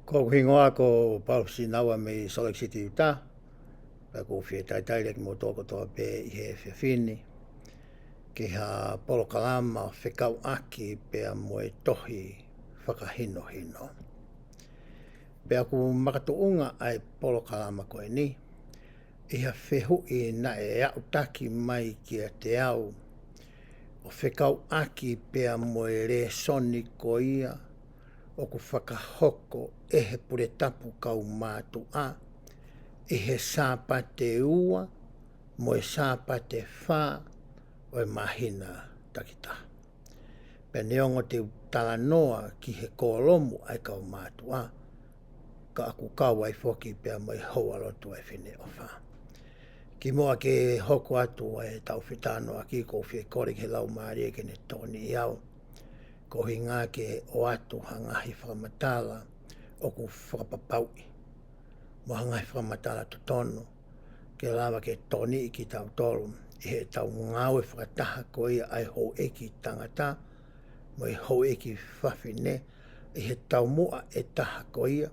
Ko hingoa ko Pausinawa me Salt Lake City, Utah. Pa ko fie tai leki mo toko toa pe I he whiawhini. Ke ha polokalama whekau aki pea moe tohi whakahino hino. Pea ku makatuunga ai polokalama koe ni. Iha whehui na e au taki mai kia te au. O whekau aki pea moe re soni ko ia. O ku whakahoko e he pure tapu kau mātu a. I he sāpate ua, mo e sāpate whā, o e mahina takita. Pe neongo te tala noa ki he kōlomu ai kau mātu a. Ka aku kau ai whoki pea mo e hoa lotu ai whine o whā. Ki moa ke hoko atu ai tau whitano a ki ko whi kore ke lau maari e ke ne tōni I au. Ko hi ngā ke o atu hangahi whakamatala o ku whakapapaui. Mo hangahi whakamatala to tono, ke lawa ke toni I ki tau tolu, I he tau ngāwe whakataha ko ia ai hou eki tangata, mo I hou eki whawhine, I he tau mua e taha ko ia,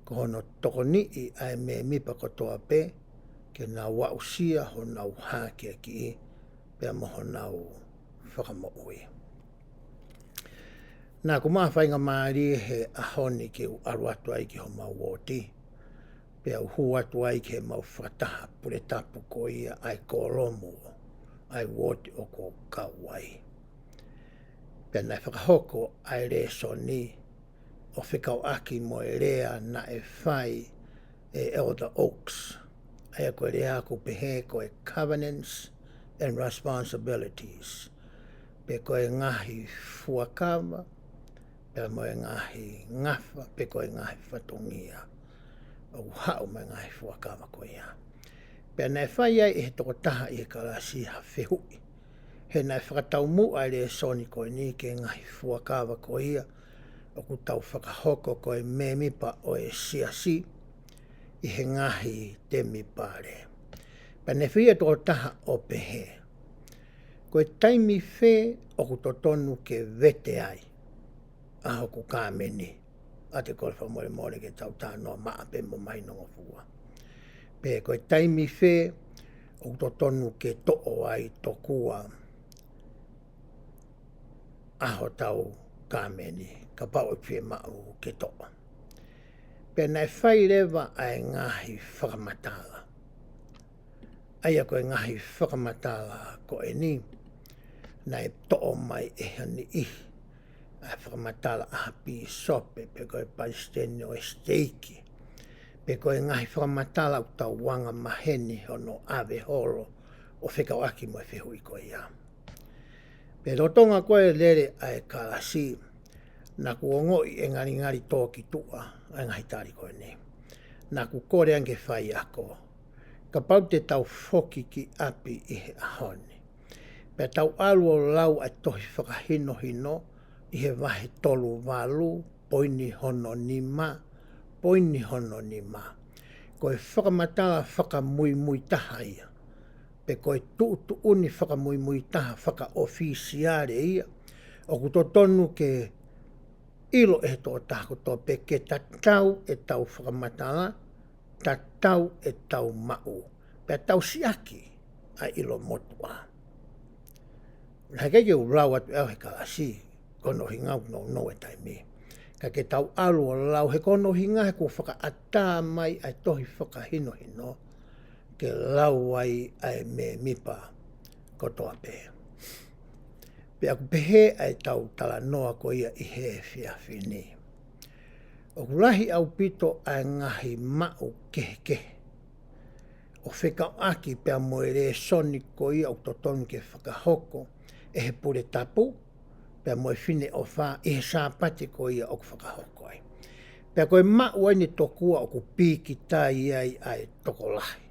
ko hono toko ni ai me mipa kotoa pe, ke nā wausia ho nau hākea ki I, pea moho nau whakamoui. Nā ku maa whainga maari he ahoni ke u aru atu ai ki ho mau wōti. Pea u hu atu ai ke mau whataha pure tapu ko ia ai kōlomu ai wōti o ko kauai. Pea nai whakahoko ai re soni o whikau aki mo e rea na e whai e Elder Oaks. Ai a koe rea ku pehe ko e covenants and responsibilities. Pe ko e ngahi fuakawa, pe mo e ngahi ngafa, pe ko e ngahi whatongia. O hao me ngahi fuakawa ko ia. Pe nei whai ai he toko taha I he kalasi ha whihui. He nei whakatau mu ai le soni ko ni ke ngahi fuakawa ko ia. O ku tau whakahoko ko e me mipa o e siasi. I he ngahi te mipare. Pe nei whia toko taha o pehe. Ko e taimi whe o ku totonu ke vete ai. Aho ku kāmeni. A te kore whamore more ke tau tānoa maa pe mo mai nongo fua. Pe ko e taimi whe o ku totonu ke to'o ai tokua. Aho tau kāmeni. Ka pao e mau ke to'o. Pe nei whai lewa ai ngahi whakamatala. Aia ko e ngahi whakamatala ko e ni. Nai to'o mai e hani ihi. Ai whakamatala a pi sope pe koe palestene o e steiki. Pe koe ngahi whakamatala u tau wanga maheni hono ave holo o whekau aki mo e whehui ko ia. Pe rotonga koe lere ai kalasi na ku ongoi e ngari tōki tua ai ngahi tari koe ni. Na ku kore ange whai ako. Ka pau te tau whoki ki api I he ahoni. Pe tau alu o lau ai tohi whakahino hino I he wahe tolu walu, poini hono ni ma, poini hono ni ma. Koe whakamatala whakamui taha ia. Pe koe tu uni whakamui taha whaka ofisiare ia. O ku tonu ke ilo e tō taha ko pe ke tatau e tau whakamatala, tatau e tau mau. Pe tau siaki a ilo motua. Hake ke urau atu au he kalasi. Kono hinga no e taimi. Ka ke tau alu o lau he kono hinga he ko whaka ata mai ai tohi whakahino hino. Ke lau ai me mipa kotoa pe. Pe aku pehe ai tau tala noa ko ia I he whiawhini. O kulahi au pito ai ngahi mau kehe. O whekau aki pea moere soni ko ia o totonu ke whakahoko e he pure tapu. Pea moe whine o whā I he sāpate ko ia o ku whakahoko ai. Pea koe mau ai ni tokua o ku pīki tai ai toko lahi.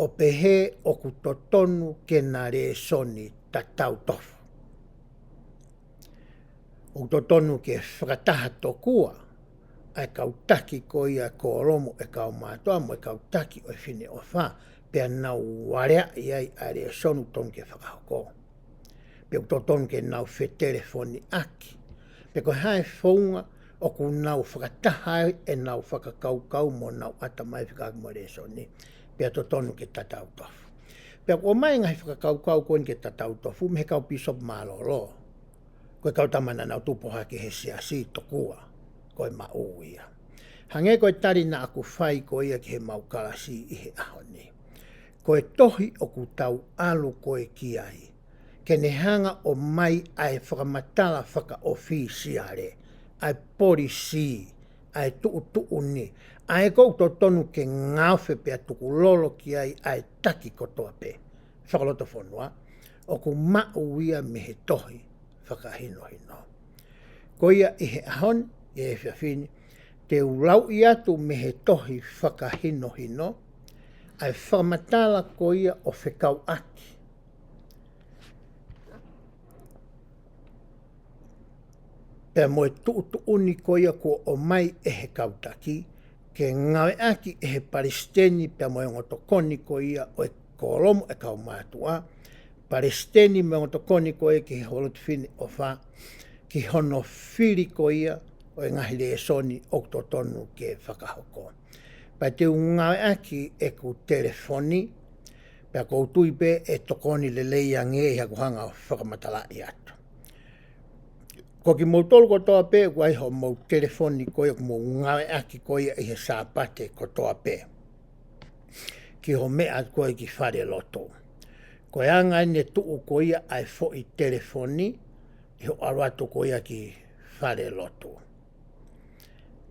O pehe o ku totonu ke nā re soni tatau tofu. O totonu ke whakataha tokua ai kautaki ko ia ko romo e kau mātoa mo e kautaki o whine o whā. Pea nau warea ai re sonu tonu ke whakahoko. Pe o toton ke nau fe telefoni aki. Pe ko hae whaunga o ku nau whakataha e nau whakakaukau mo nau ata mai whikaki mo reso ni. Pea to tonu ke tatau tofu. Pea kua mai ngahi whakakaukau koen ke tatau tofu, me kau pisop malolo. Koe kau tamana nau tupo hake he siasi tokua, koe mauia. Hange koe tari na aku whai koe ia ki he maukalasi i he ahoni. Koe tohi o ku tau alu koe ki ai. Ke ne hanga o mai ai whakamatala whaka ofisiare, ai polisi, ai tuu ni, ai kou to tonu ke ngawhe pea tuku lolo ki ai taki kotoa pe. Whakaloto whanua, o ku mauia me he tohi whakahino hino. Ko ia i he ahon, i he whiawhini, te ulau i atu me he tohi whakahino hino, ai whamatala ko ia o whekau aki. Pea moe uni ko ia ko o mai e he kautaki, ke ngawe aki e he Palestini pea moe ngotokoni ko ia o e kolomo e kau mātua, Palestini me ngotokoni ko ia ki he holotwhini o wha, ki hono whiri ko ia o e ngahi le soni o tonu ke whakahoko. Pai te ungawe aki e ku telefoni, pea kou tuipe e tokoni le leia nge i hakuhanga o whakamatala i atu. Ko ki mou tolu ko toa pe, ko ai ho mou telefoni ko ia ku mou ungawe aki ko ia i he sāpate ko toa pe. Ki ho mea ko ia ki whare loto. Ko ia ngai ne tuu ko ia ai fo i telefoni, i ho aruatu ko ia ki whare loto.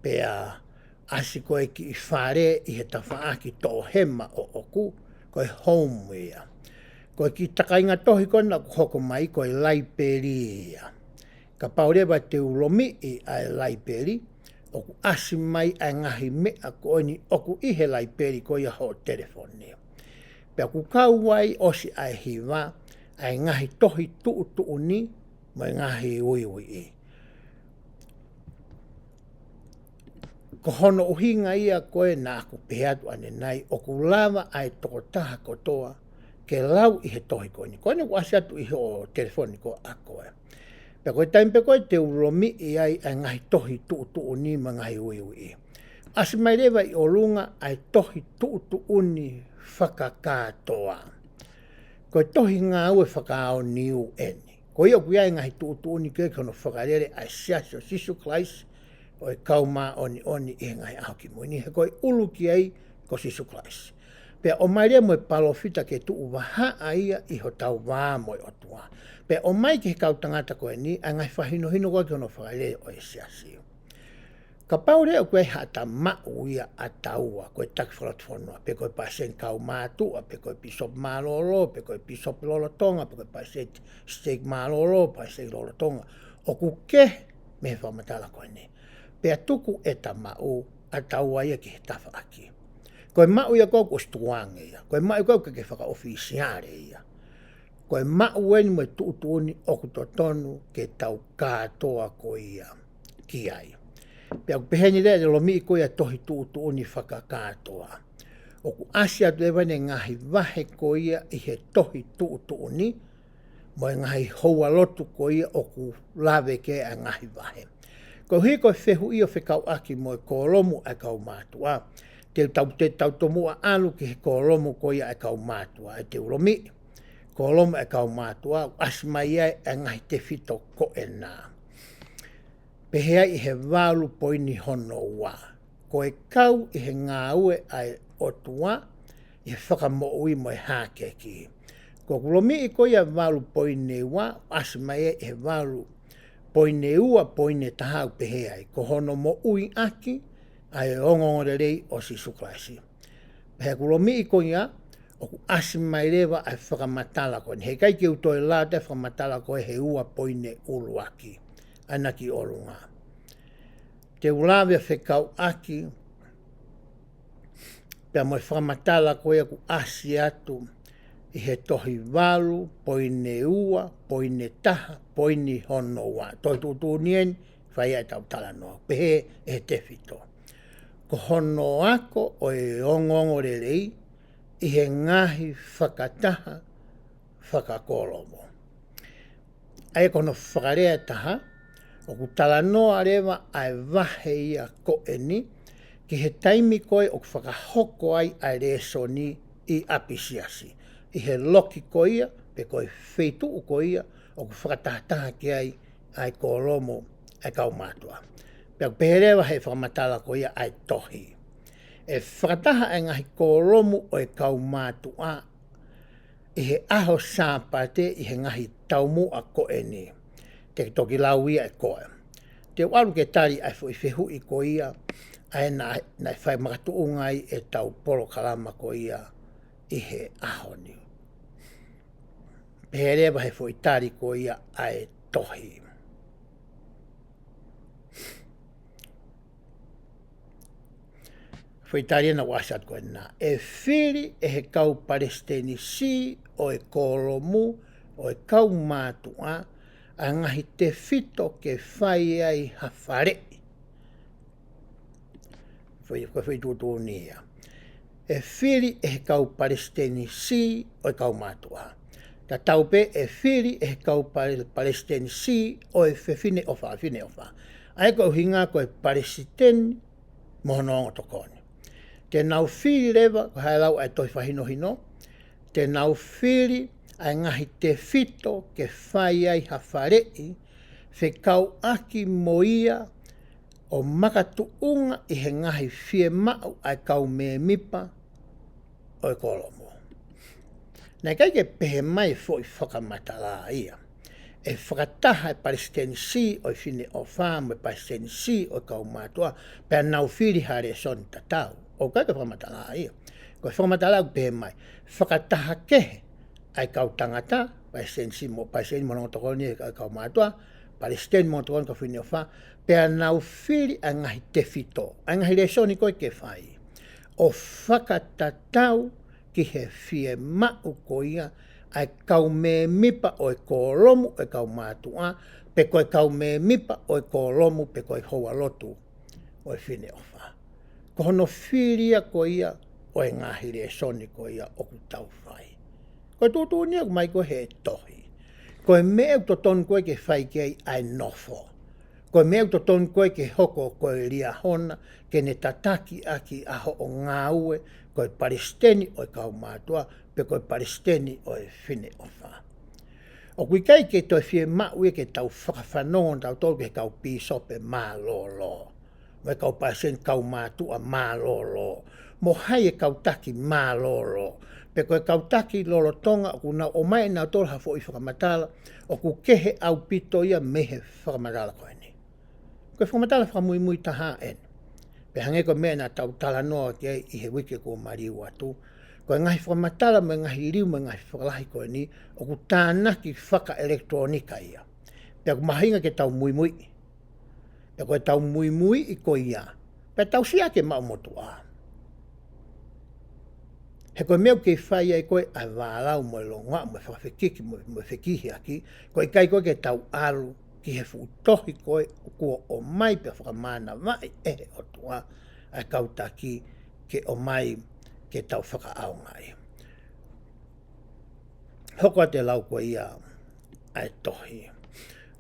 Pea asi koe ki i whare i he tawhaaki tō hema o oku, koe home ia. Koe ki takainga tohi kona ku hoko mai koe laiperi ia. Ka paurewa te ulomi i ai laiperi, oku asi mai ai ngahi mea koe ni oku i he laiperi koe ia ho telefoni. Pea ku kau wai osi ai hiwa, ai ngahi tohi tuu ni, mai ngahi ui i. Ko hono uhinga ia koe na aku peatu ane nai, o ku lava ai toko taha kotoa, ke lau i he tohi koe ni. Koe ni ku asiatu i he o telefoni ko a koe. Pea koe taimpe koe te ulomi i ai ngahi tohi tuu ni ma ngahi ui. Asi mai rewa i olunga ai tohi tuu ni whakakatoa. Koe tohi ngā ue whakaao ni u eni. Koe ia kuia ngahi tuu ni koe kono whakarere ai siasio sisu klaisi, o e kauma oni e ngai au ki mui. Ni he koe ulu ki ai ko Sisu Klaisi. Pea o mai rea moe palofita ke tuu waha aia i ho tau wā moe o tua. Pea o mai ki he kau tangata koe ni, a ngai whahino hino koe kono whakaile o e siasi. Ka pau rea koe hata mau ia a taua koe takifalot whanua. Pe koe pasen kau mātua, pe koe pisop mālolo, pe koe pisop lolotonga, pe koe pasen steak mālolo, pasen lolotonga. O ku ke me he whamatala koe ni. Pea tuku e ta mau a taua ia ki he tafa aki. Koe mau ia kou stuange ia. Koe mau kou ke whaka ofisiare ia. Koe mau eni mo tuutuuni oku to tonu ke tau kātoa ko ia ki ai. Pea peheni rea de lomi ko ia tohi tuutuuni whaka kātoa. Oku asia tu ewane ngahi wahe ko ia i he tohi tuutuuni mo ngahi houa lotu ko ia oku lawe ke a ngahi wahe. Ko hi ko whehu i o whekau aki mo e kolomu a kau mātua. Te tau tomua alu ki he kolomu ko ia a kau mātua. E te uromi, kolomu a kau mātua, asmai ai a ngahi te whito ko e nā. Pehea i he wālu poini hono wā. Ko e kau i he ngā ue ai otua, i he whakamoui mo e hākeki. Ko uromi i ko ia wālu poini wā, asmai ai i he wālu poine ua poine tahau peheai, ko hono mo ui aki, ai ongongore rei o Sisu Klaisi. Pehea kulomi i ko ia, o ku asi mai rewa ai whakamatala koe. He kai ki utoi la te whakamatala koe he ua poine ulu aki, anaki olunga. Te ulawe whekau aki, pea mo whakamatala koe ku asi atu, i he tohi walu, poine ua, poine taha, poine hono wā. Toi tūtū nien, whai ai tau tala noa. Pehe e te whito. Ko hono ako o e ongongo rei, i he ngahi whakataha, whakakolomo. Ai kono whakarea taha, O ku talanoa rewa ai wahe ia ko e ni, ki he taimi koe o ku whakahoko ai ai reso ni i apisiasi. I he loki ko ia, pe koe whetu u ko ia, o ku whakatahataha ki ai ko romo ai kau mātua. Pe ku peherewa he whakamatala ko ia ai tohi. E whakataha e ngahi ko romo o e kau mātua, i he aho sāpate i he ngahi taumu a ko e ni. Te toki lau ia e koe. Te waru ke tari ai fo i whehu i ko ia, ai na whai makatuunga i e tau polo kalama ko ia i he aho ni. Peherewa he fo i tari ko ia ai tohi. Fo i tari na wasat koe na. E whiri e he kau Palestini si o e kolomu o e kau mātua, a ngahi te whito ke whai ai hawhare. Whai tūtū nia. E whiri e he kau Palestini si o e kau mātua. Ta taupe e whiri e he kau Palestini si o e whine ofa. Ai ko hinga ko e Palestini mohono tokoni. Te nau whiri rewa, ko hai lau ai toi whahino. Te nau whiri ai ngahi te whito ke whai ai hawharei, whe kau aki moia o makatuunga i he ngahi whie mau ai kau me mipa o e kolomo. Nei kai ke pehe mai fo i whakamatala ia. E whakataha e Palestini si o i whine o whāmu e Palestini si o i kau mātua, pēr nau whiri hare son tatau. O kai ke whakamatala ia. Ko e whakamatala ku pehe mai. Whakataha kehe ai kau tangata, Palestini mo tokoni ai kau mātua, Palestini mo tokoni ka whine o wha, pēr nau whiri ai ngahi te whito, ai ngahi resoni koe ke whai. O whakatatau ki he whie mau ko ia, ai kau me mipa o e kolomu e kau mātua, pe koe kau me mipa o e kolomu pe koe hoa lotu o e whine o wha. Ko hono whiria ko ia o e ngahi resoni ko ia o ku tau whai. Koe tūtū nia mai koe he tohi. Koe mea to ton koe ke whai kei ai nofo. Koe mea to ton koe ke hoko koe ria hona, ke ne tataki aki aho o ngā ue, koe Palestini o e kau mātua, pe koe Palestini o e whine o wha. O kui kai ke toi whie mau e ke tau whakawhanonga tau tolu ke kau pisope mā lolo. Mai kau Palestini kau mātua mā lolo. Mo hai e kau taki mā lolo. Pe koe kau taki lolo tonga o kuna o mai nā tolu hafo i whakamatala o ku kehe au pito ia mehe whakamatala koe ni. Koe whakamatala whakamui taha en. Pe hange ko mea nā tau tala noa ke i he wike ko mariu atu. Koe ngahi whakamatala me ngahi riu me ngahi whakalahi koe ni o ku tānaki whaka elektronika ia. Pe aku mahinga ke tau mui. Pe koe tau mui i koe ia. Pe tau sia ke mau motua. He koe mea ke whai ai koe ai wālau mo longa, mo whakawhekiki, mo whekihi aki, koe kai koe ke tau alu ki he whutohi koe o kua o mai pe whakamana mai ehe o tua ai kautaki ke o mai ke tau whakaaonga i. Hoko te lau koe ia ai tohi.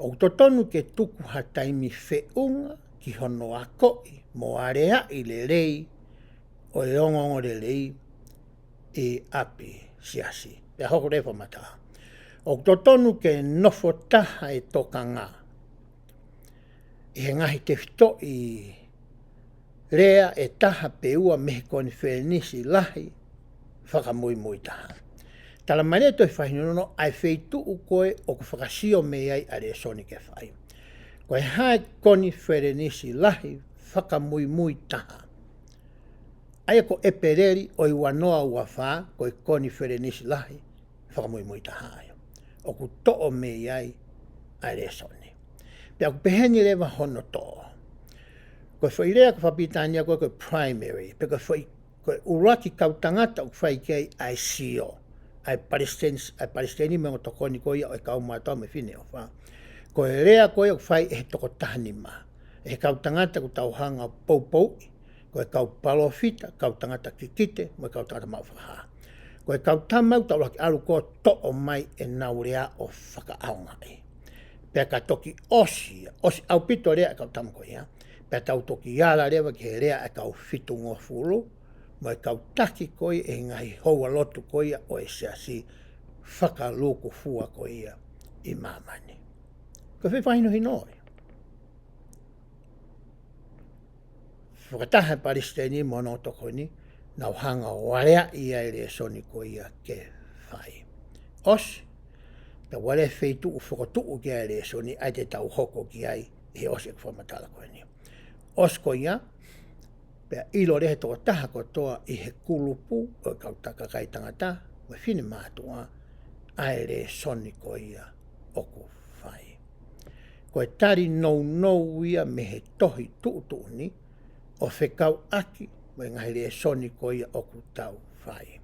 O totonu ke tuku ha taimi whiunga ki hono a koi mo area i le rei o e ongongo le rei i api siasi. Pea hoko rewa mata. O totonu ke nofo taha e tokanga. I he ngahi te whito i rea e taha pe ua mehe koni whenisi lahi whakamui taha. Tala mane toi whahinono ai wheitu u koe o ku whakasio me ai a soni ke whai. Koe hae koni whenisi lahi whakamui taha. Aia ko epereri o i wanoa ua wha, ko i koni whenisi lahi, whakamui taha aia. O ku to'o me iai a resoni. Pea ku peheni rewa hono to'o. Ko i whairea ka whapitania koe koe primary, pe koe uraki kautangata o whai kei ai sio, ai Palestini me o tokoni koe ia o e kaumatoa me whine o wha. Ko e rea koe o whai e toko tahanima, e kautangata ku tauhanga poupou, ko e kau palofita, kau tangata kikite, mo e kau tangata mauwhakaha. Ko e kau tamau tau laki alu ko to'o mai e naurea o whakaaonga e. Pea ka toki osi au pito rea e kau tamko ia. Pea tau toki ala rewa ki he rea e kau fitu ngofuru, mo e kau taki koi e ngahi houa lotu koia o e se asi whakaluku fua koia i mamani. Ko whewhahino hinoi. Whakataha paristeni mono toko ni, nau hanga warea ia e rea soni koia ke whai. Osi, te wale feitu u whakatu ki ai rea soni, ai te tau hoko ki ai, he osi e whamatala koe ni. Osi koia, pea ilo rehe toko taha kotoa i he kulupu o kau takakai tangata, me whine mātua, ai rea soni koia oku whai. Koe tari nou ia me he tohi tuutu ni, o whekau aki, me ngahi rea soni koia oku tau whai.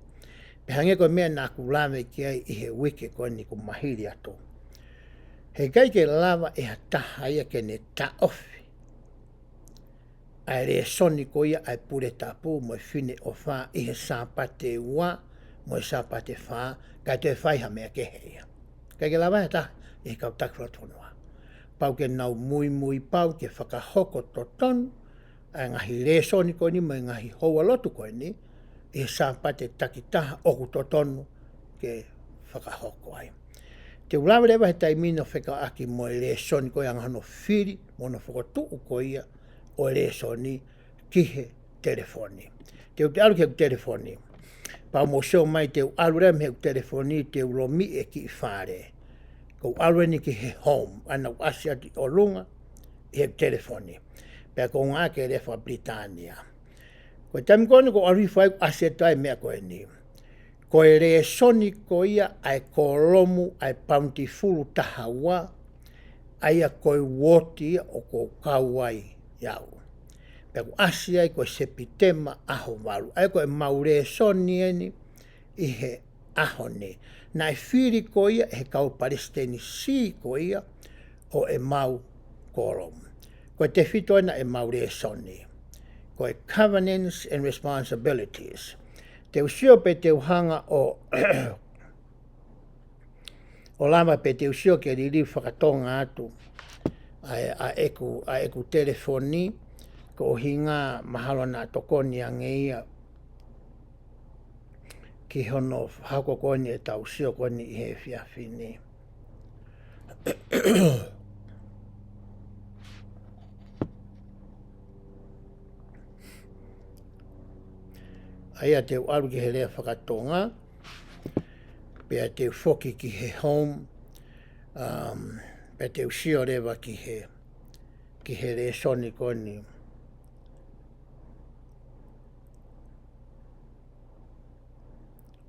Pe hange koe mea nā kulame ki ai i he wike koe ni ku mahiri ato. He kai ke lava e ha taha ia ke ne ta ofi. Ai rea soni koia ai pure tapu mo whine o wha i he sāpate ua, mo e sāpate wha, kai te whaiha mea ke heia. Kai ke lava e taha i he kau takura tonua. Pau ke nau mui pau ke whakahoko to tonu, ai ngahi rea soni koe ni mo ngahi houa lotu koe ni, e sāpate takitaha oku to tonu ke whakahoko ai. Te ulawe rewa he taimino wheka aki mo e rea soni koe angahano whiri, mo no whakatuu koia o e rea soni ki he telefoni. Te alu ke telefoni. Pau mo seo mai te alu rewa me he telefoni te ulomi e ki i whare. Ko alu ni ki he home, ana asia ti o lunga, he telefoni. Pea ko ngā ke rewa Britania. Ko tami kone ko aru whai asetai mea koe ni. Ko e rea soni ko ia ai kolomu ai paunti fulu tahawa, ai a koe woti o ko kauai iau. Pea ko asia ko sepitema aho waru. Ai ko e mau rea soni eni i he aho ni. Nai whiri ko ia he kau palestini si ko ia o e mau kolomu. Ko te whitoina e mau rea soni. Ko e covenants and responsibilities. Te usio pe te uhanga o o lama pe te usio ke riri whakatonga atu a eku telefoni ko hinga mahalo na tokoni angeia ki hono hako koni e tau usio koni i he whiawhini. Aia te aru ki he rea whakatonga, pea te whoki ki he home, pea te usio rewa ki he rea soni koni.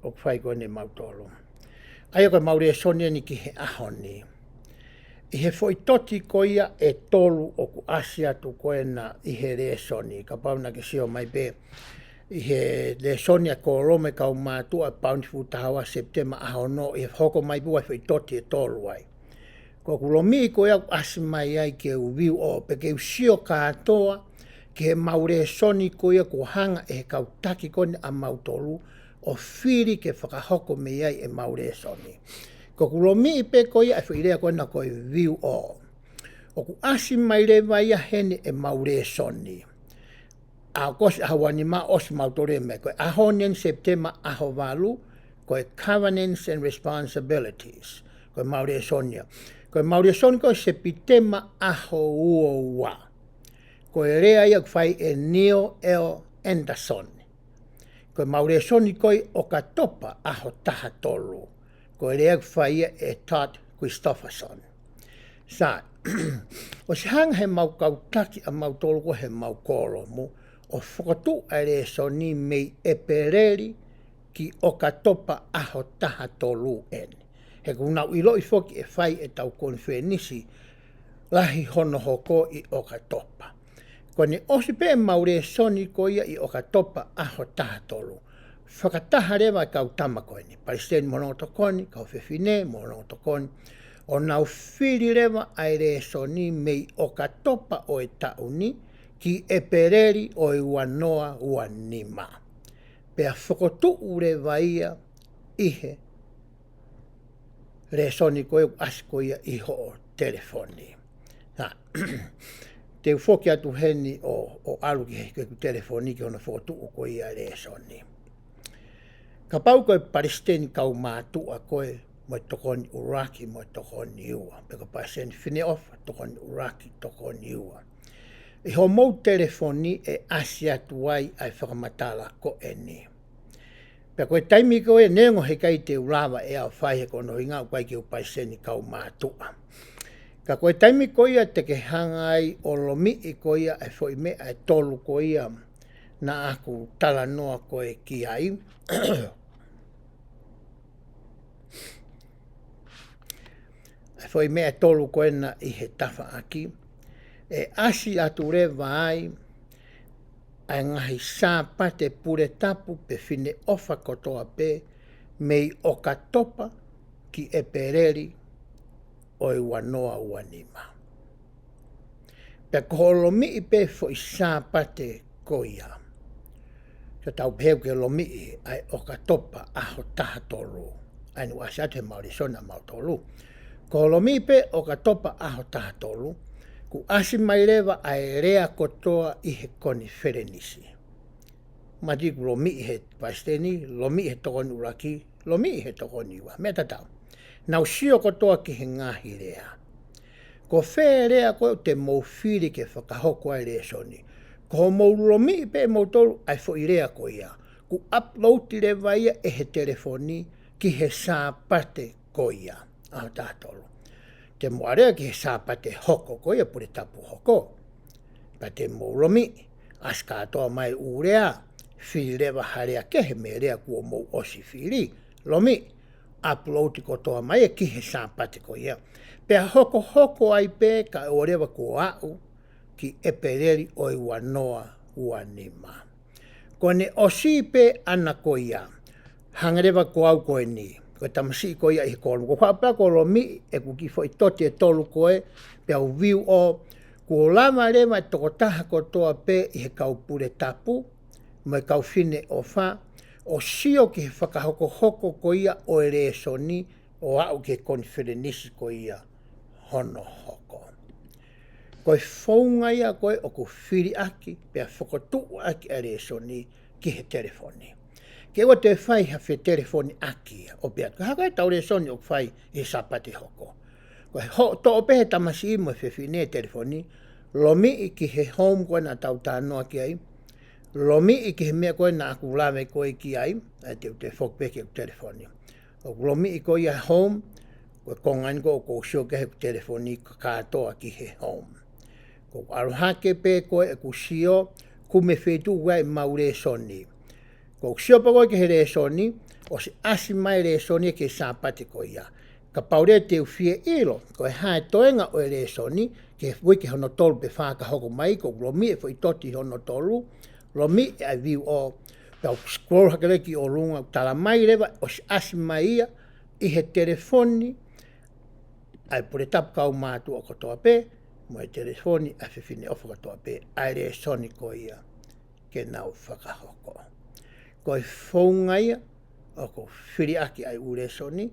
O whai koni mautolo. Aia koe mau rea soni ni ki he ahoni. I he foi toti koia e tolu o ku asia tu koe na i he rea soni. Ka pauna ki sio mai pe. I he le sonia ko rome kau mātua paundi futahawa September ahono i hoko mai bua i toti e tolu ai. Ko kulomi ko ia asi mai ai ke uviu o pe ke usio katoa ke maure soni ko ia ko hanga e kau taki kone a mautolu o whiri ke whakahoko me ai e maure soni. Ko kulomi pe ko ia e whirea kona ko i viu o. O ku asi mai rewa ia hene e maure soni. A kos hawani ma os mautore me ko ahonen September aho valu ko covenants and responsibilities ko maure sonia ko maure sonia ko sepitema aho uowa ko rea ia fai e Neil L. Anderson ko maure sonia ko o katopa aho taha tolu ko rea fai e Todd Christopherson sa o se hang he mau kautaki a mautolo ko he mau kolo mo o whakatu are soni mei e pereri ki o katopa aho taha tolu ene. He kunau i loi whoki e whai e tau konwhenisi lahi hono hoko i o katopa. Kone osi pe maure soni koia i o katopa aho taha tolu. Whakataha rewa kau tamakoini. Palestine monotokoni, kau whewhine monotokoni. O nau whiri rewa aere soni mei o katopa o e tauni, ki e pereri o i wanoa ua nima. Pea whakotu ure vaia ihe re soni koe asikoia i ho o telefoni. Te ufoki atu heni o alu ki he ku telefoni ki ona fotu o ko ia le soni. Ka pau koe Palestini kau mātua koe mo tokoni Uraki mo tokoni iua. Peko paseni fine ofa tokoni Uraki tokoni iua. I ho mou telefoni e asi atu ai ai whakamatala ko e ni. Pea koe taimi koe nengo he kai te urawa e au whai he kono inga koe ki upaiseni kau mātua. Ka koe taimi koia te ke hanga ai o lomi i koia ai fo i me ai tolu koia na aku tala noa koe ki ai. Ai fo i me ai tolu koe na i he tafa aki. E asi atu rewa ai ai ngahi sāpate pure tapu pe fine ofa kotoa pe mei o katopa ki e pereri o i wanoa uanima. Pe koholomi i pe fo i sāpate koia. Sa tau peheu ke lomi i ai o katopa aho taha tolu. Ai nu asate mauri sona mau tolu. Koholomi i pe o katopa aho taha tolu. Ku asi mai lewa ai rea kotoa i he koni wherenisi. Matiku lomi i he Palestini, lomi i he tokoni Uraki, lomi i he tokoni iwa. Mea tatau. Nau sio kotoa ki he ngahi rea. Ko whea rea koe te mou whiri ke whakahoko ai rea soni. Ko mou lomi i pe mou tolu ai fo i rea koe ia. Ku upload i lewa ia e he telefoni ki he sāpate koe ia. Aho tātolu. Te moarea ki he sāpate hoko koe ia pure tapu hoko. Pa te mou lomi, aska atoa mai urea, whiri lewa harea kehe me rea kua mou osi whiri. Lomi, upload ko toa mai ki he sāpate koe ia. Pea hoko ai pe ka orewa ko au ki e pereri o i wanoa uanima. Kone osi pe ana koe ia. Hangarewa ko au koe ni. Koe tamasi koe ia i kolu. Ko whapea ko lomi e kuki fo i toti e tolu koe. Pea u viu o ko lama rewa e toko taha ko toa pe i he kaupure tapu. Mo e kau fine o wha. O sio ki he whakahoko ko ia o e re soni. O au ke konferenisi ko ia hono hoko. Koe whaunga ia koe o ko whiri aki. Pea whakotu aki a re soni ki he telefoni. Ke o te whai ha whi telefoni aki o pia. Ka haka e taure soni o whai i sapate hoko. Koe to o pehe tamasi i mo whi whine telefoni. Lomi i ki he home koe na tau tānoa ki ai. Lomi i ki he mea koe na aku lawe koe ki ai. Ai te whokpeke o telefoni. O lomi i koe ia home. Koe kongan ko o sio ke he telefoni ka katoa ki he home. Ko aruhake pe koe e ku sio. Kume whetu wai maure soni. Ko sio pa koe ke he re soni, o se asi mai re soni ke sāpate koe ia. Ka paure te uwhie ilo, koe hae toenga o re soni, ke wiki hono tolu pe whaka hoko mai, ko lomi e fo i toti hono tolu, lomi e ai viu o, pau scroll hakereki o runga, tala mai rewa, o se asi mai ia, i he telefoni, ai pure tapu kau mātua o kotoa pe, mo e telefoni, ai whiwhine ofa kotoa pe, ai re soni koe ia, ke nau whakahoko. Koe whaunga ia, o ko whiri aki ai ure soni,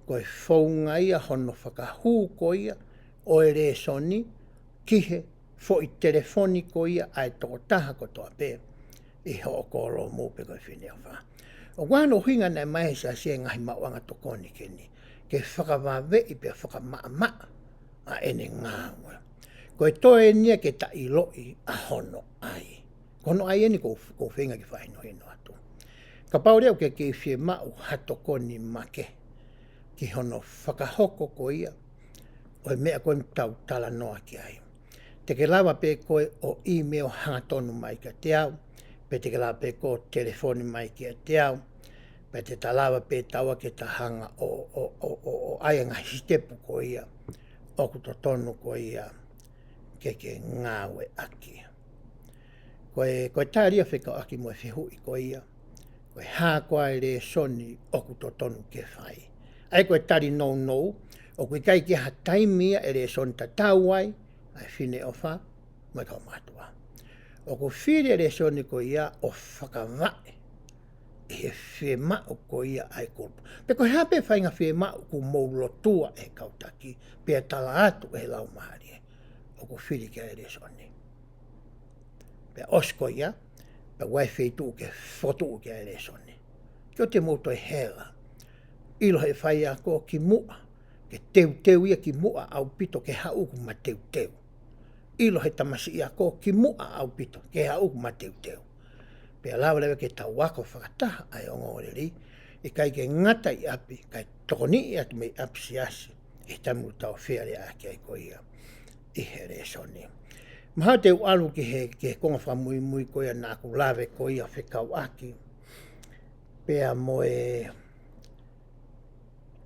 koe whaunga ia hono whakahū ko ia, o e re soni, kihe, fo i telefoni ko ia, ai toko taha ko toa pe, i ho o koro mōpe koe whine o wha. O wano hinga nei mai sa se ngahi mawanga tokoni keni, ke whakawawe i pe whakamaa a ene ngāwe. Koe toe nia ke ta i loi a hono ai. Kono ai eni ko whenga ki whaino hino atu. Ka paure au ke whie mau hato koni make, ki hono whakahoko ko ia, o e mea koe tau tala noa ki ai. Te ke lawa pe koe o email hangatonu mai ki a te au, pe te ke lawa pe koe telefoni mai ki a te au, pe te talawa pe taua ke ta hanga o aia ngahi stepu ko ia, o kuto tonu ko ia, ke ngāwe aki. Koe tāria whika aki mo e whihui ko ia, koe hā koe re soni oku to tonu ke whai. Ai koe tari nou, o koe kai ki ha taimia e re soni ta tauai, ai whine o wha, mai kau mātua. O koe whiri e re soni ko ia o whakawai, he whema o ko ia ai korpo. Pe ko hape whainga whema o ko maulotua e kautaki, pe tala atu e lau maari e, o ko whiri ke ere soni. Pe osko ia, pe wai wheitu ke whotu ke ere soni. Kio te moto e hela, ilo he whai a ko ki mua, ke teu ia ki mua au pito ke hauku ma teu. Ilo he tamasi ia ko ki mua au pito ke hauku ma teu. Pe alawa lewe ke tau wako whakataha ai ongo oreri, e kai ke ngata i api, kai tokoni i atu mei api siasi, e tamu tau whiare a ki ai koia, i here soni. Maha te ualu ki he konga whamui koia nā ku lawe koia whekau aki, pea mo e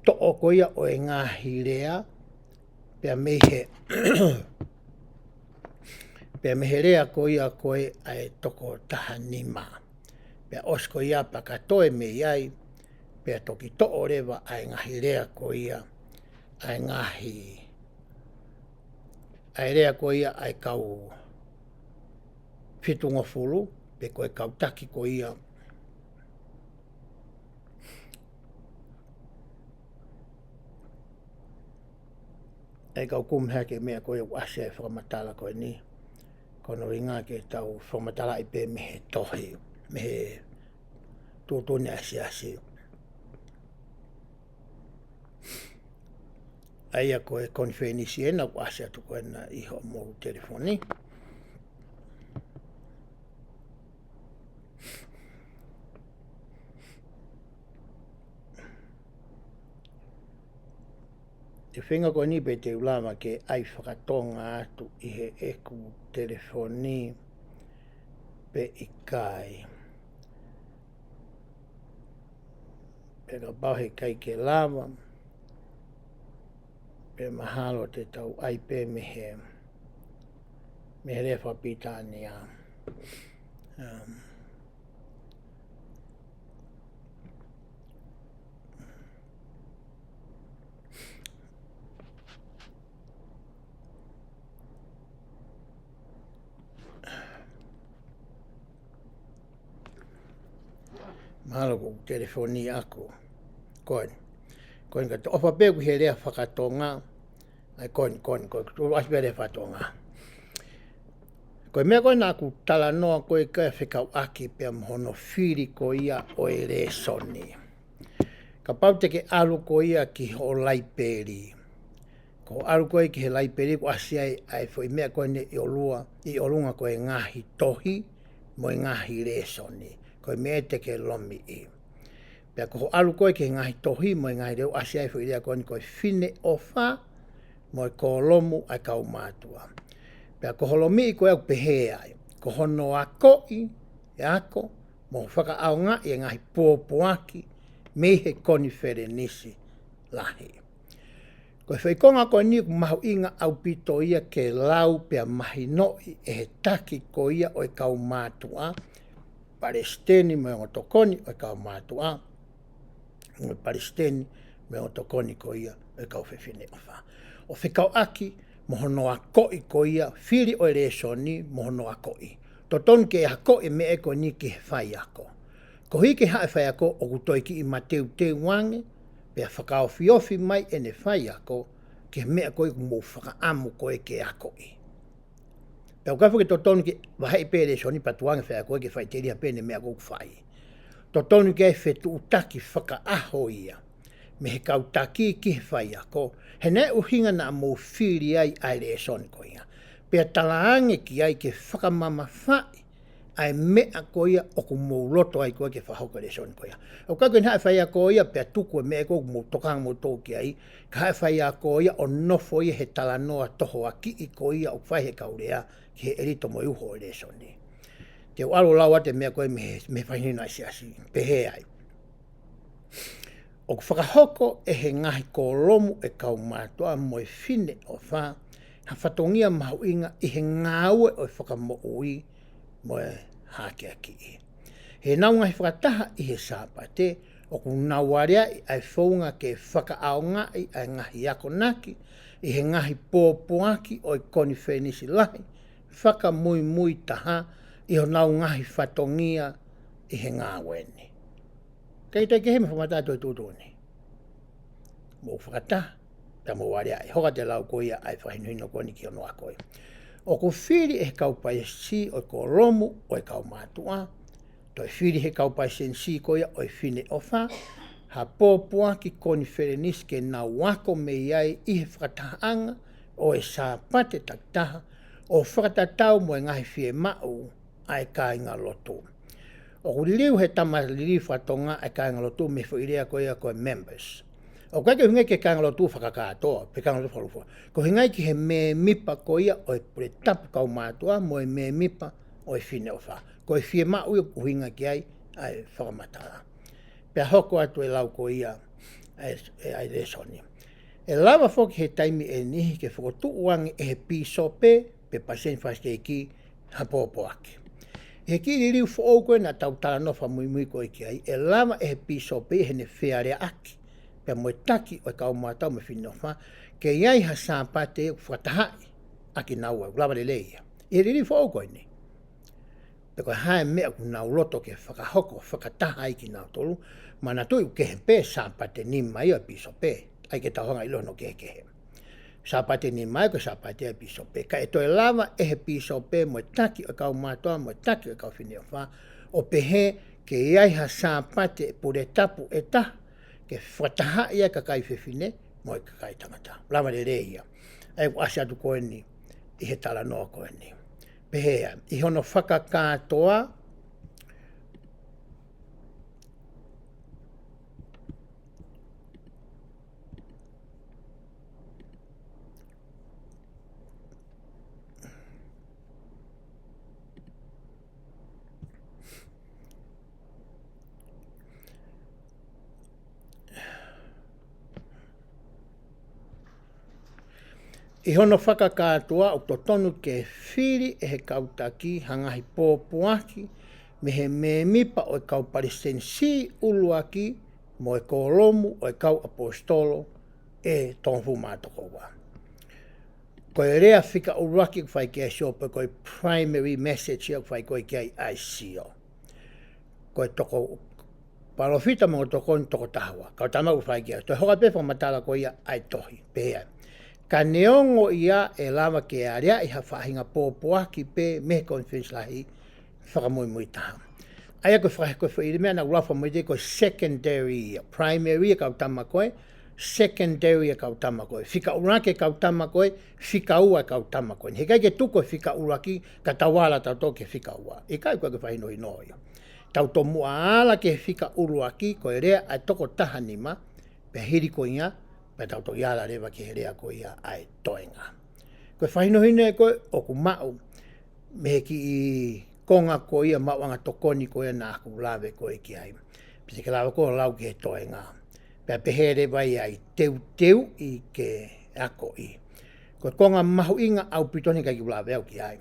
to'o koia o e ngā hirea, pea mehe Pea meherea koia koe ai toko taha nima. Pea osko ia pakatoe me iai, pea toki to'o rewa ai ngahi rea koia, ai ngahi. Ai rea koia ai kau whitunga fulu, pe koe kau taki koia. Ai kau kumhake mea koia uase e whakamatala koe ni. Kono i ngā ke tau whamatala i pē mehe tohi, mehe tūtuni asi. Aia koe konwhenisi ena ku asi atu koe na iho moru telefoni. Te whenga koe ni pe te ulama ke ai whakatonga atu i he eku telefoni pe i kai. Pe ka bahe kai ke lama, pe mahalo te tau ai pe mehe refa pitani a. Mahalo ko telefoni ako. Koen ka te opa pegu he rea whakatonga. Ai koen, tulu aspe rea whakatonga. Koe mea koe nā ku tala noa koe kai whikau aki pia mhono whiri ko ia o e re soni. Ka pau te ke alu ko ia ki ho laiperi. Ko alu koe ki he laiperi ko asiai ai fo i mea koe ne i olunga koe ngahi tohi mo i ngahi re soni. Koe mea te ke lomi i. Pea ko alu koe ke ngahi tohi mo i ngahi reo asiai fo i rea koe ni koe whine ofa mo i ko lomu ai kau mātua. Pea ko holomi i koe au pehe ai. Ko hono a koi e ako mo whaka au ngā i ngahi pōpoaki me he koni where nisi lahi. Koe whaikonga koe ni ku mahu inga au pito ia ke lau pea mahi noi e he taki ko ia o i kau mātua. Palestini me o tokoni o kau mātua. O Palestini me o tokoni ko ia o kau whewhine ofa. O whikau aki, mohono a koi ko ia, whiri o re soni, mohono a koi. Totonu ke a koi me e ko ni ke whai ako. Ko hiki hae whai ako o kutoi ki i mateu te wange, pea whakao fiofi mai e ne whai ako, ke mea koe ku mou whakaamu koe ke a koi. Pea ukafu ke totonu ke wahai pere soni patuange whai koe ke whai teria pene mea kou whai. Totonu ke whetu utaki whakaaho ia. Me he kautaki ki he whai ako. He ne uhinga na mou whiri ai ai re soni koia. Pea talaange ki ai ke whakamama whai. Ai mea koia o ku mou loto ai koe ke whahoka re soni koia. O kako ni hae whai ako ia pea tuku e mea koe mou tokanga mou tōki ai. Ka hae whai ako ia o nofo ia he talanoa toho a ki i koia o whai he kaurea ki he erito mo uho re soni. Te o alo lau ate mea koe me whainina asi pehe ai. O ku whakahoko e he ngahi ko lomu e kau mātua mo e whine o wha, ha whatongia mahu inga i he ngāue o e whakamo ui mo e hake aki i. He nau ngahi whakataha i he sāpate, o ku nauarea i ai whaunga ke whakaao ngai ai ngahi ako naki, i he ngahi pōpoaki o i koni whenisi lahi, whakamui taha, i ho nau ngahi whatongia i he ngāweni. Kei tai ke he me whamata toi tūtūni. Mō whakata, ta mō ware ai. Hoka te lau koia ai whahinuhino koni ki ono a koia. O ko whiri e kaupai si o ko romu o e kau mātua. Toi whiri he kaupai sen si koia o e whine ofa. Ha pōpua ki koni wherenis ke nā wako me iai i he whakataanga o e sā pate taktaha o whakatatau mo e ngahi whie mau ai ka inga loto. O ku liu he tama liri whatonga ai ka inga loto me whairea koia koe members. O kai ke hungai ke ka inga loto whakakatoa, pe ka inga loto whalufua. Ko hingai ki he me mipa koia o e pure tapu kau mātua mo e me mipa o e whine ofa. Ko e whie mau i o hinga ki ai ai whakamatara. Pea hoko atu e lau koia ai resoni. E lava foki he taimi e nihi ke whakotu uangi e he pisope pe pasen whaske ki ha pōpoaki. He ki ririu whaou koe na tautara nofa mui koe ki ai. E lava e he pisope he ne whiarea aki. Pea moe taki o e kau mātau me whinofa. Ke iai ha sāpate e whakatahai aki naua. Lava le leia. E ririu whaou koe ni. Pe koe hae mea ku nau loto ke whakahoko whakatahai ki nau tolu. Mana tui ke he pē sāpate ni mai o pisope. Ai ke tauhanga ilono ke he. Sāpate ni mai ko sāpate e pisope. Ka e toi lava e he pisope mo taki o kau mātua, mo taki o kau whine wha. O pehe ke iai ha sāpate e pure tapu e ta. Ke whataha ia ka kai whiwhine mo e ka kai tangata. Lava le reia. Ai ku ase atu koe ni i he tala noa koe ni. Pehea, i hono whakakātoa. I hono whakakātua o to tonu ke whiri e he kautaki hangahi pōpuaki me he me mipa o e kau parisensi uluaki mo e kolomu o e kau apostolo e tōngu mātoko wā. Ko e rea whika uluaki kwhai kia siope ko e primary message ia kwhai koe kia i aisio. Ko e toko parofita mo toko ni toko tahawa. Kau tamaku kwhai kia. Toi hoka pefa matala ko ia ai tohi. Pehea. Ka neongo ia e lava ke area i ha whahinga pōpoaki pe me conference lahi whakamui taha. Aia ko whahe koe whaire mea na urafa mo te ko secondary, primary e kau tama koe, secondary e kau tama koe. Whika urake kau tama koe, whika ua e kau tama koe. He kai ke tuko whika uraki ka tawala tau tō ke whika ua. E kai koe ke whahino i noio. Tau tō mua ala ke whika uraki koe rea ai toko taha nima pe hiri ko inga pe tau to iala rewa ki herea ko ia ai toenga. Koe whahinohine e koe o ku mau me ki i konga ko ia mauanga tokoni ko ia nā aku lawe ko e ki ai. Pise ke lawa ko lau ki he toenga. Pea pehe rewa i ai teu i ke ako i. Koe konga mahu inga au pitoni kai ki lawe au ki ai.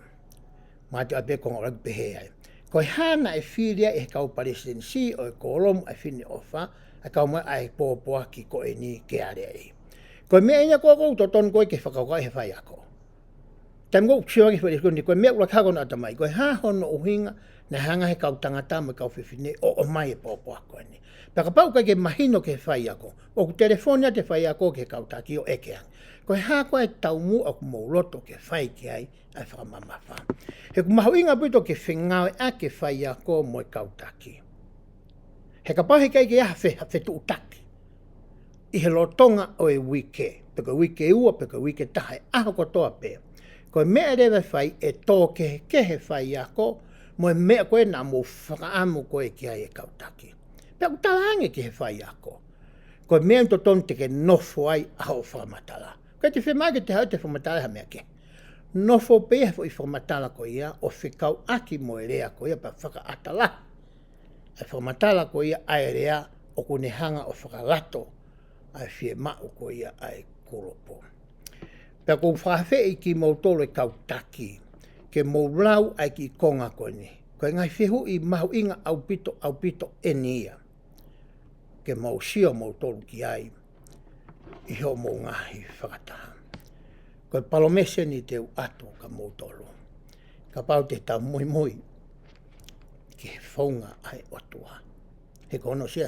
Mate a pe konga ora ki pehe ai. Koe hana e whiria e kau parisensi o e kolomu a whine ofa a kau mai ai pōpoa ki ko e ni ke area i. Koe mea ina kua kou to ton koe ke whakaukai he whai ako. Tam kou ksiwa ki whare kundi, koe mea ula kako na atamai, koe hahono uhinga na hanga he kau tangata me kau whiwhine o mai e pōpoa koe ni. Paka pau kai ke mahino ke whai ako, o ku telefonia te whai ako ke kau taki o ekeang. Koe hako e taumu o ku mauloto ke whai ki ai ai whakamamafa. He ku mahu inga pito ke whengawe a ke whai ako mo e kau taki. He ka pahe kai ke aha whetu utaki. I he lotonga o e wike. Peko wike ua, peko wike taha e aho kotoa pēr. Koe mea rewe whai e tō ke he whai ako, mo e mea koe nā mō whakaamu koe ki ai e kautaki. Pea utalange ki he whai ako. Koe mea nto tonu te ke nofo ai aho whamatala. Koe te whemai ke te hau te whamatala ha mea ke. Nofo pēha fo i whamatala ko ia, o whikau aki mo e rea ko ia pa whakaatala. E whamatala ko ia ai rea o kune hanga o whakalato ai whie mau ko ia ai kuropo. Pea kou whawhi ki mautolo e kautaki, ke maulau ai ki konga koe ni. Koe ngai whihu i mahu inga au pito e nia. Ke mausio mautolo ki ai, i ho mou ngahi whakataha. Koe palomese ni te atu ka mautolo. Ka pau te tau mui, ke whaunga ai otua. he kono sia.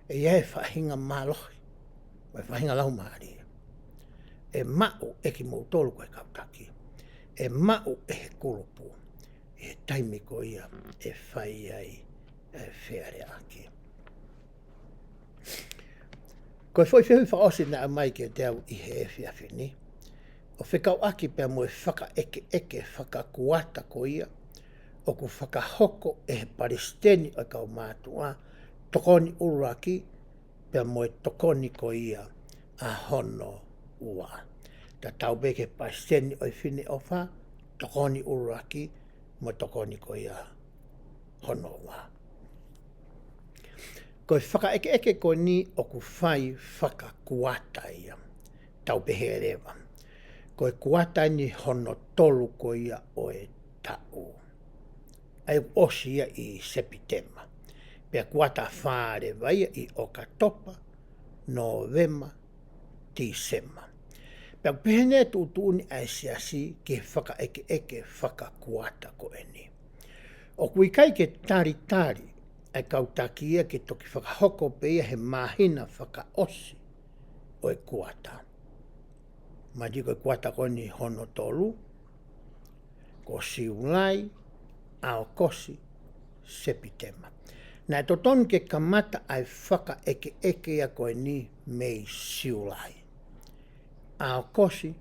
E ia e whahinga mālohi, mai whahinga lau maari. E mao e ki mautolu koe kautaki. E mao e he kulupu. E taimi ko ia e whai ai e whiare ake. Koe foi whihui whaosi na mai ke te au i he e whiawhini. O whikau aki pia moe whaka eke whakakuata ko ia. O ku whakahoko e he paristeni o kau mātua. Tokoni uraki pia moe tokoni ko ia a hono ua. Ta tau beke paristeni o i whini ofa. Tokoni uraki mo tokoni ko ia hono ua. Koe whaka eke ko ni o ku whai whakakuata ia. Tau pehe rewa. Koe kuata ni hono tolu ko ia o e tau. Ai osi ia i Sepitema. Pea kuata whaare vai i Okatopa, Novema, Tisema. Pea pehene tuutuni ai siasi ke whaka eke whakakuata ko e ni. O kui kai ke tari ai kautaki ia ke toki whakahoko pe ia he mahina whakaosi o e kuata. Madi koe kuata ko ni hono tolu, ko siulai, Aokosi, Sepitema. Nā totonu ke kamata ai whaka eke ia koe ni mei siulai. Aokosi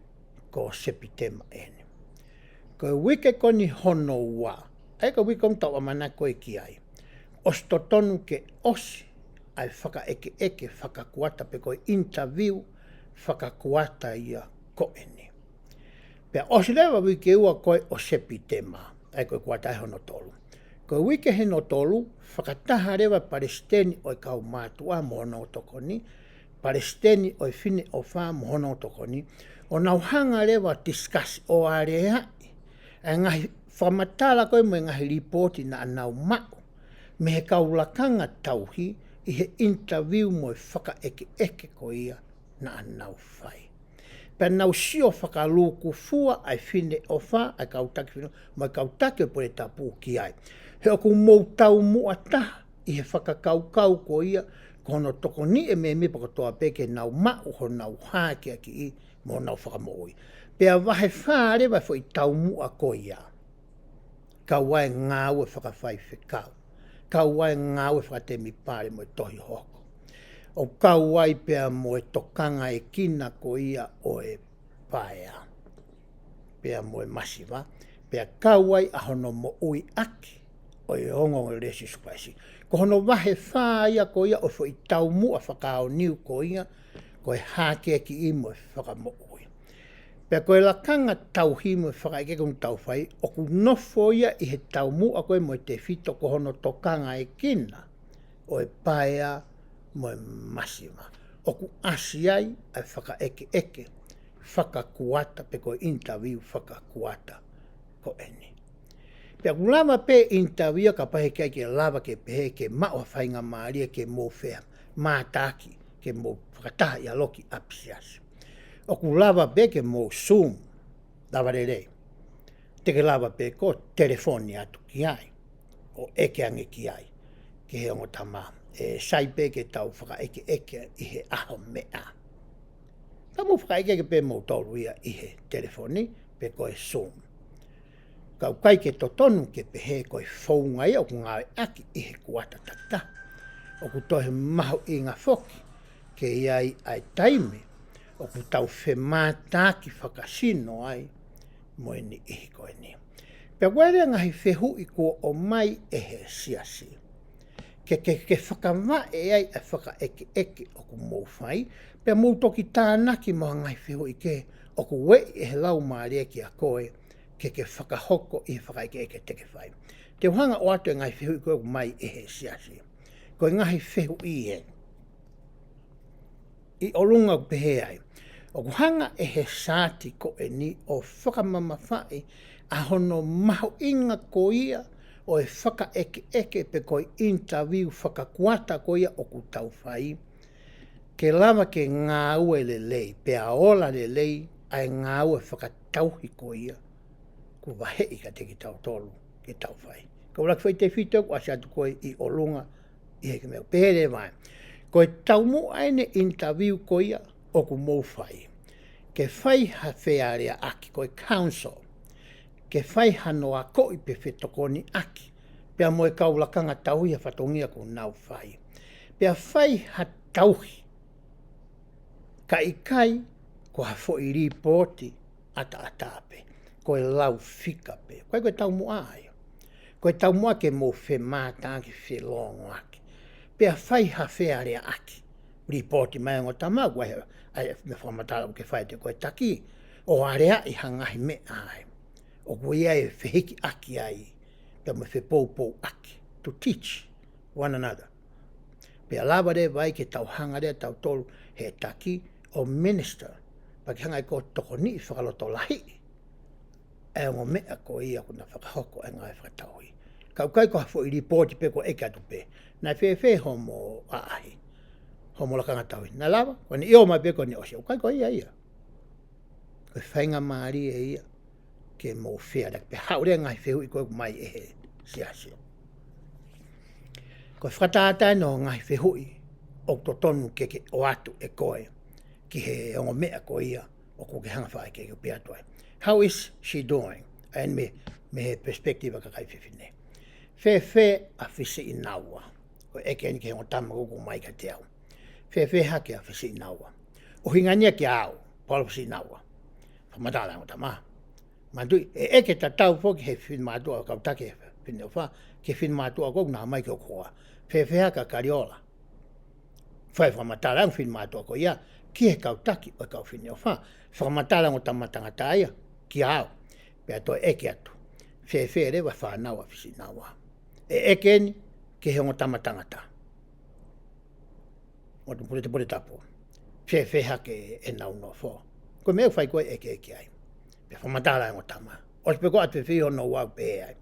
ko Sepitema ene. Koe wike ko ni hono ua. Ai ko wike tau amana koe ki ai. Os totonu ke osi ai whaka eke whakakuata pe koe interview whakakuata ia ko ene. Pea osi lewa wike ua koe o Sepitema. Ai koe kuata e hono tolu. Koe wike he no tolu, whakataha rewa paristeni o kau mātua mohono tokoni, paristeni o whine o whā mohono tokoni, o nauhanga rewa discuss o area, e ngahi whamatala koe mo ngahi ripoti na anau mao, me he kaulakanga tauhi i he interview mo whaka eke ko ia na anau whai. Pea nau sio whakaluku fua ai whine o wha, ai kautaki whine, mai kautaki o pore tapu ki ai. He oku mou tau mua taha i he whakakaukau ko ia, ko hono toko ni e me pako toa peke nau mau ho nau hākia ki i mo nau whakamooi. Pea wahe whārewa fo i tau mua ko ia. Kau wai ngāu e whakawhai whikau. Kau wai ngāu e whakatemi pāre mo i tohi hoko. O kau wai pea mo e tokanga e kina ko ia o e paea. Pea mo e masiva. Pea kau wai a hono mo ui aki o e ongo resi supaisi. Ko hono wahe whaia ko ia o fo i tau mua whakao niu ko ia ko e hākea ki i mo e whakamo ui. Pea ko e lakanga tau hi mo e whakaike kong tau whai o ku nofo ia i he tau mua ko e mo e te whito ko hono tokanga e kina o e paea mo e masiva. O ku asiai ai whaka eke whakakuata pe ko interview whakakuata ko eni. Pea ku lava pe interview ka pahe kia ke lava ke pehe ke mao whainga maaria ke mō whea mātaki ke mō whakataha i aloki apisiasi. O ku lava pe ke mō Zoom lava rere. Te ke lava pe ko telefoni atu ki ai o eke ange ki ai ke he ongo tamā. E sai pe ke tau whaka eke i he aho mea. Ka mu whaka eke pe mō tolu ia i he telefoni pe koe Zoom. Kau kai ke totonu ke pehe koe whaunga ia o ku ngāwe aki i he kuata tata. O ku tohe maho i ngā whoki ke iai ai taime o ku tau whemātaki whakasino ai mo ni ihi koe ni. Pea wērea ngahi whehu i kua o mai e he siasi. Ke whakawa e ai a whaka eke o ku mōwhai, pea mō toki tānaki mo ngai whehu i ke o ku wei e he lau maare ki a koe ke whakahoko i he whaka eke teke whai. Te uhanga o atu e ngai whehu i koe o mai e he siasi. Koe ngahi whehu i e. I olunga pehe ai. O ku hanga e he sāti ko e ni o whakamama whai a hono maho inga ko ia o e whaka eke pe koe interview whakakuata ko ia o ku tau whai. Ke lava ke ngā ue le lei, pe a ola le lei ai ngā ue whakatauhi ko ia. Ku wahe i ka te ki tau tolu ke tau whai. Ka ula whai te whitau o asa atu koe i o lunga i heke mea pere mai. Koe tau mo aine interview koia o ku mou whai. Ke whai ha whea rea aki koe council. Ke whai hanoa ko i pe whetokoni aki. Pea moe kaulakanga tauhi a whatongia ko nau whai. Pea whai ha tauhi. Ka i kai ko ha fo i ripoti ata atape. Koe lau fika pe. Koe tau mo ai. Koe tau mua ke mo whe mātā ki whe longo aki. Pea whai ha whea rea aki. Ripoti mai ngo tamau, me whamatala o ke whai te koe taki. O area i hangahi me ai. O koe ai whehiki aki ai. Pea me whe pou aki. To teach one another. Pea lava re vai ke tau hanga rea tau tolu he taki o minister. Pa ki hanga i ko toko ni whakaloto lahi. E ngo mea ko ia kuna whakahoko e ngai whakataui. Kau kai ko hafo i ripoti pe ko eke atu pe. Nai whewhe homo aahi. Homo lakanga taui. Nā lava, ko ni io mai pe ko ni osi. O kai ko ia ia. Ko whainga maari e ia. Ke mo whea dak pe haurea ngai whehu i koe mai e he siasio. Ko whakataatai no ngai whehu i. O to tonu keke o atu e koe. Ki he ongo mea ko ia. O ko ke hanga whae keke o pe atuai. How is she doing? And me he perspective ka kai whiwhine. Whe a whisi i naua. O eke ani ke hongo tama kuku mai ka te au. Whe hake a whisi i naua. O hingania ki au, pala whisi i naua. Whamatala ngo tama. Mandui, e eke ta tau poki he whin mātua kau take whine o wha. Ke whin mātua koku nā mai ki o koa. Whe hake a kariola. Whai whamatala ngo whin mātua ko ia. Ki he kau taki o kau whine o wha. Whamatala ngo tama tangata ia. Ki au. Pea toi eke atu. Whe rewa whanau a whisi naua. E eke ni ke he ongo tamatangata. O tu pure tapo. Whe hake e nau no fo. Ko mea whai koe eke ai. Pe whamatala e ngotama. O te peko atu whio no wau pe ai.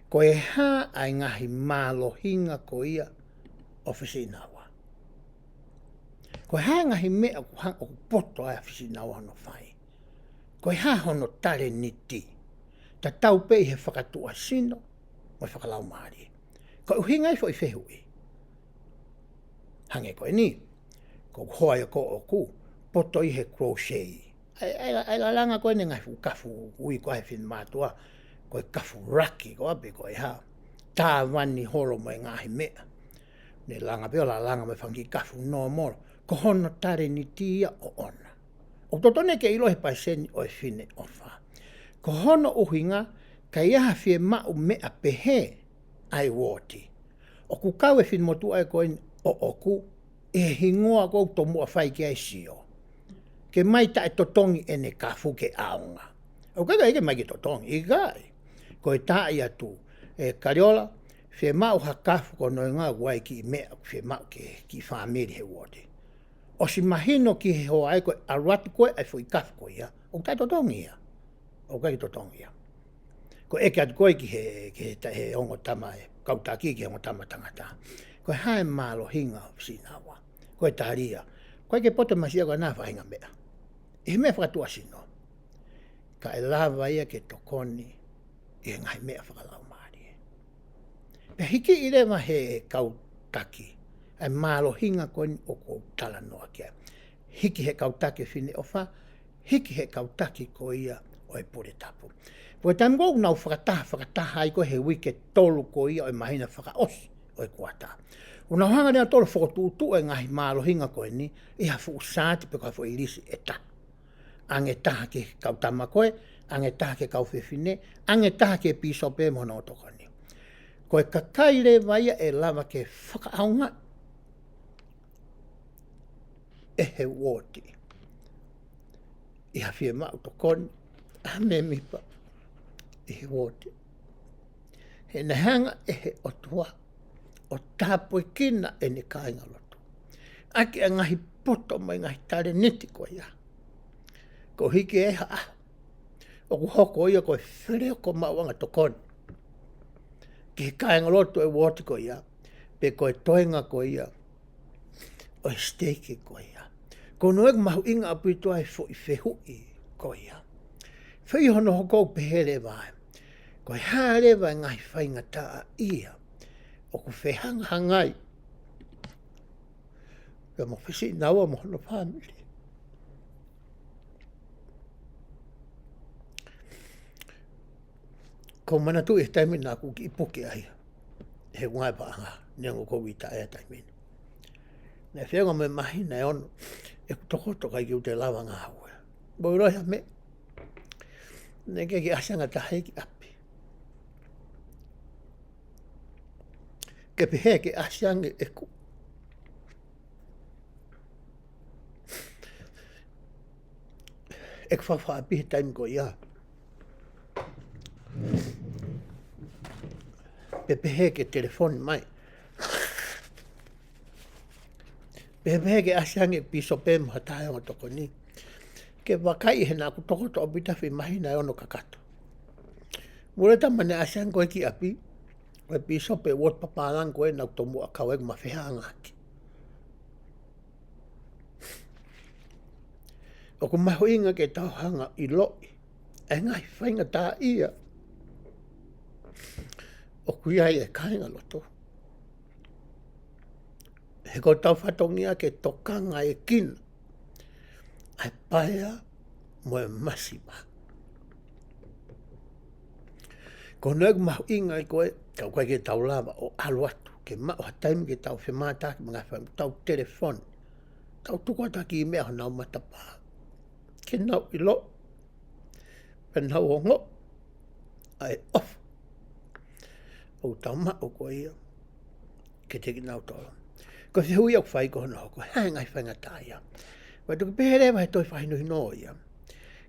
Ko e ha ai ngahi malo hinga ko ia o whisi naua. Ko e ha ngahi mea o poto ai a whisi naua no whai. Ko e ha hono tare niti. Ta tau pe i he whakatua sino. Mo whakalau maari. Ko uhinga i fo i whehui. Hange koe ni. Ko hoa i ko o ku. Poto i he crochet. Ai la langa koe ne ngai fu kafu. Ui koe he whin mātua. Koe kafu raki ko ape koe ha. Tā wani horo mo i ngahi mea. Ne langa peo la langa me whangi kafu no moro. Ko hono tare ni tia o ona. O totone ke ilohe pai seni o e whine o wha. Ko hono uhinga ka iaha whie mau mea pehe ai woti. O ku kau e whin motu ai koe o oku e hingoa kou to mua whai ki ai sio. Ke mai ta e totongi e ne kafu ke aunga. O kaka eke mai ki totongi, i gai. Ko e taa i atu e kariola, whie mau ha kafu ko noi ngā guai ki mea whie mau ki whamiri he woti. O si mahino ki he hoa ai koe arwatu koe ai fui kafu koe ia. O tai totongi ia. O kai totongi ia. Ko eke atu koe ki he ongo tama e kautaki ki ongo tama tangata. Ko hae malo hinga o sinawa. Ko e taria. Ko ke poto masia ko nā whahinga mea. I mea whakatua sino. Ka e lava ia ke tokoni i ngai mea whakalau maari. Pe hiki i rewa he kautaki. Ai malo hinga koni o ko tala noa kia. Hiki he kautaki whine o wha. Hiki he kautaki ko ia o e pure tapu. Pua tam kou nau whakataha ai ko he wike tolu ko ia o e mahina whakaosi o e kuata. Una hanga rea tolu whakatutu e ngahi malo hinga koe ni i hafu usati pe kawha i risi e ta. Ange taha ke kautama koe, ange taha ke kauwhewhine, ange taha ke piso pe mona o tokoni. Koe kakaire vaia e lava ke whakaaunga e he woti. I hawhia mau tokoni, a me mipa i he woti. He nehanga e he otua. O tāpoi kina e ne kāinga loto. Aki a ngahi poto mai ngahi tare niti ko ia. Ko hiki e haa. O ku hoko ia ko e whireo ko mawanga tokoni. Ki he kāinga loto e woti ko ia. Pe ko e toenga ko ia. O e steiki ko ia. Ko noek mahu inga apu i toa e fo i whehui ko ia. Whai hono hoko pehere vai. Ko hare wa ngai whainga taa ia. O ku whehanga hangai. Pea mo whisi naua mo hono family. Ko mana tu e taimi nā ku ki ipuke ai. He ngai paanga. Nengo ko wita e taimi. Nā whenga me mahi nei ono. E ku tokoto kai ki ute lawa ngā haue. Boi roia me. Nē ke ki asanga tahe ki api. Ke pihe ke asanga e ku. E ku whawha api he taimi ko ia. Pe pihe ke telefoni mai. Pe pihe ke asanga e piso pe maha tahe o toko ni. Ke wakai he nā ku tokoto o bita whi mahi nai ono kakato. Mure tamane asanga koe ki api. Koe piso pe wot papalang koe nau tomu a kawe ma whiha ngaki. O ku maho inga ke tauhanga i loi. E ngai whainga tā ia. O ku iai e kainga loto. He ko tau whatongia ke tokanga e kina. Ai paia mo e masipa. Ko nēku mahu inga i koe, kau koe ke tau lava o alu atu. Ke mao hataimi ke tau whemata ki mga whaim, tau telefoni. Tau tukuata ki i mea nau matapa. Ke nau i lo. Pe nau o ngo. Ai off. O tau mao koe ia. Ke teki nau tola. Ko se hui au whai kohono hoko. Hei ngai whainga tāia. Vai tuku pehere vai toi whainu hino ia.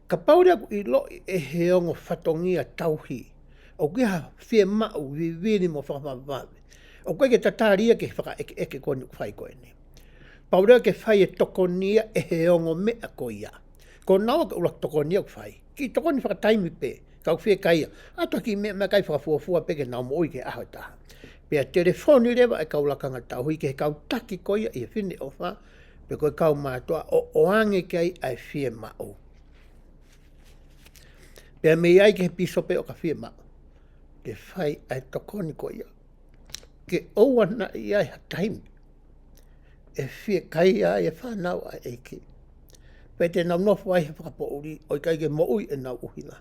Ka paure aku i lo e heongo whatongia tauhi. O kia whie mau vivini mo whakamawawe. O koe ke tataria ke whaka eke koni whai koe ni. Paure ke whai e tokonia e heongo mea ko ia. Ko nawa ka ulak tokonia ku whai. Ki tokoni whakataimi pe. Kau whie kaia. Ato ki mea kai whakafuafua pe ke nau mo oi ke aho taha. Pea telefoni rewa e kaulakanga tauhi ke kau taki ko ia i whine o wha. Pe koe kau mātua o oange kei ai whie mau. Pea me iai ke piso pe o ka whie mau. Ke whai ai tokoni ko ia. Ke oua na iai ha taimi. E whie kai ai e whanau ai eiki. Pe te nau nofu ai he whakapo uri. Oi kai ke mo ui e nau uhina.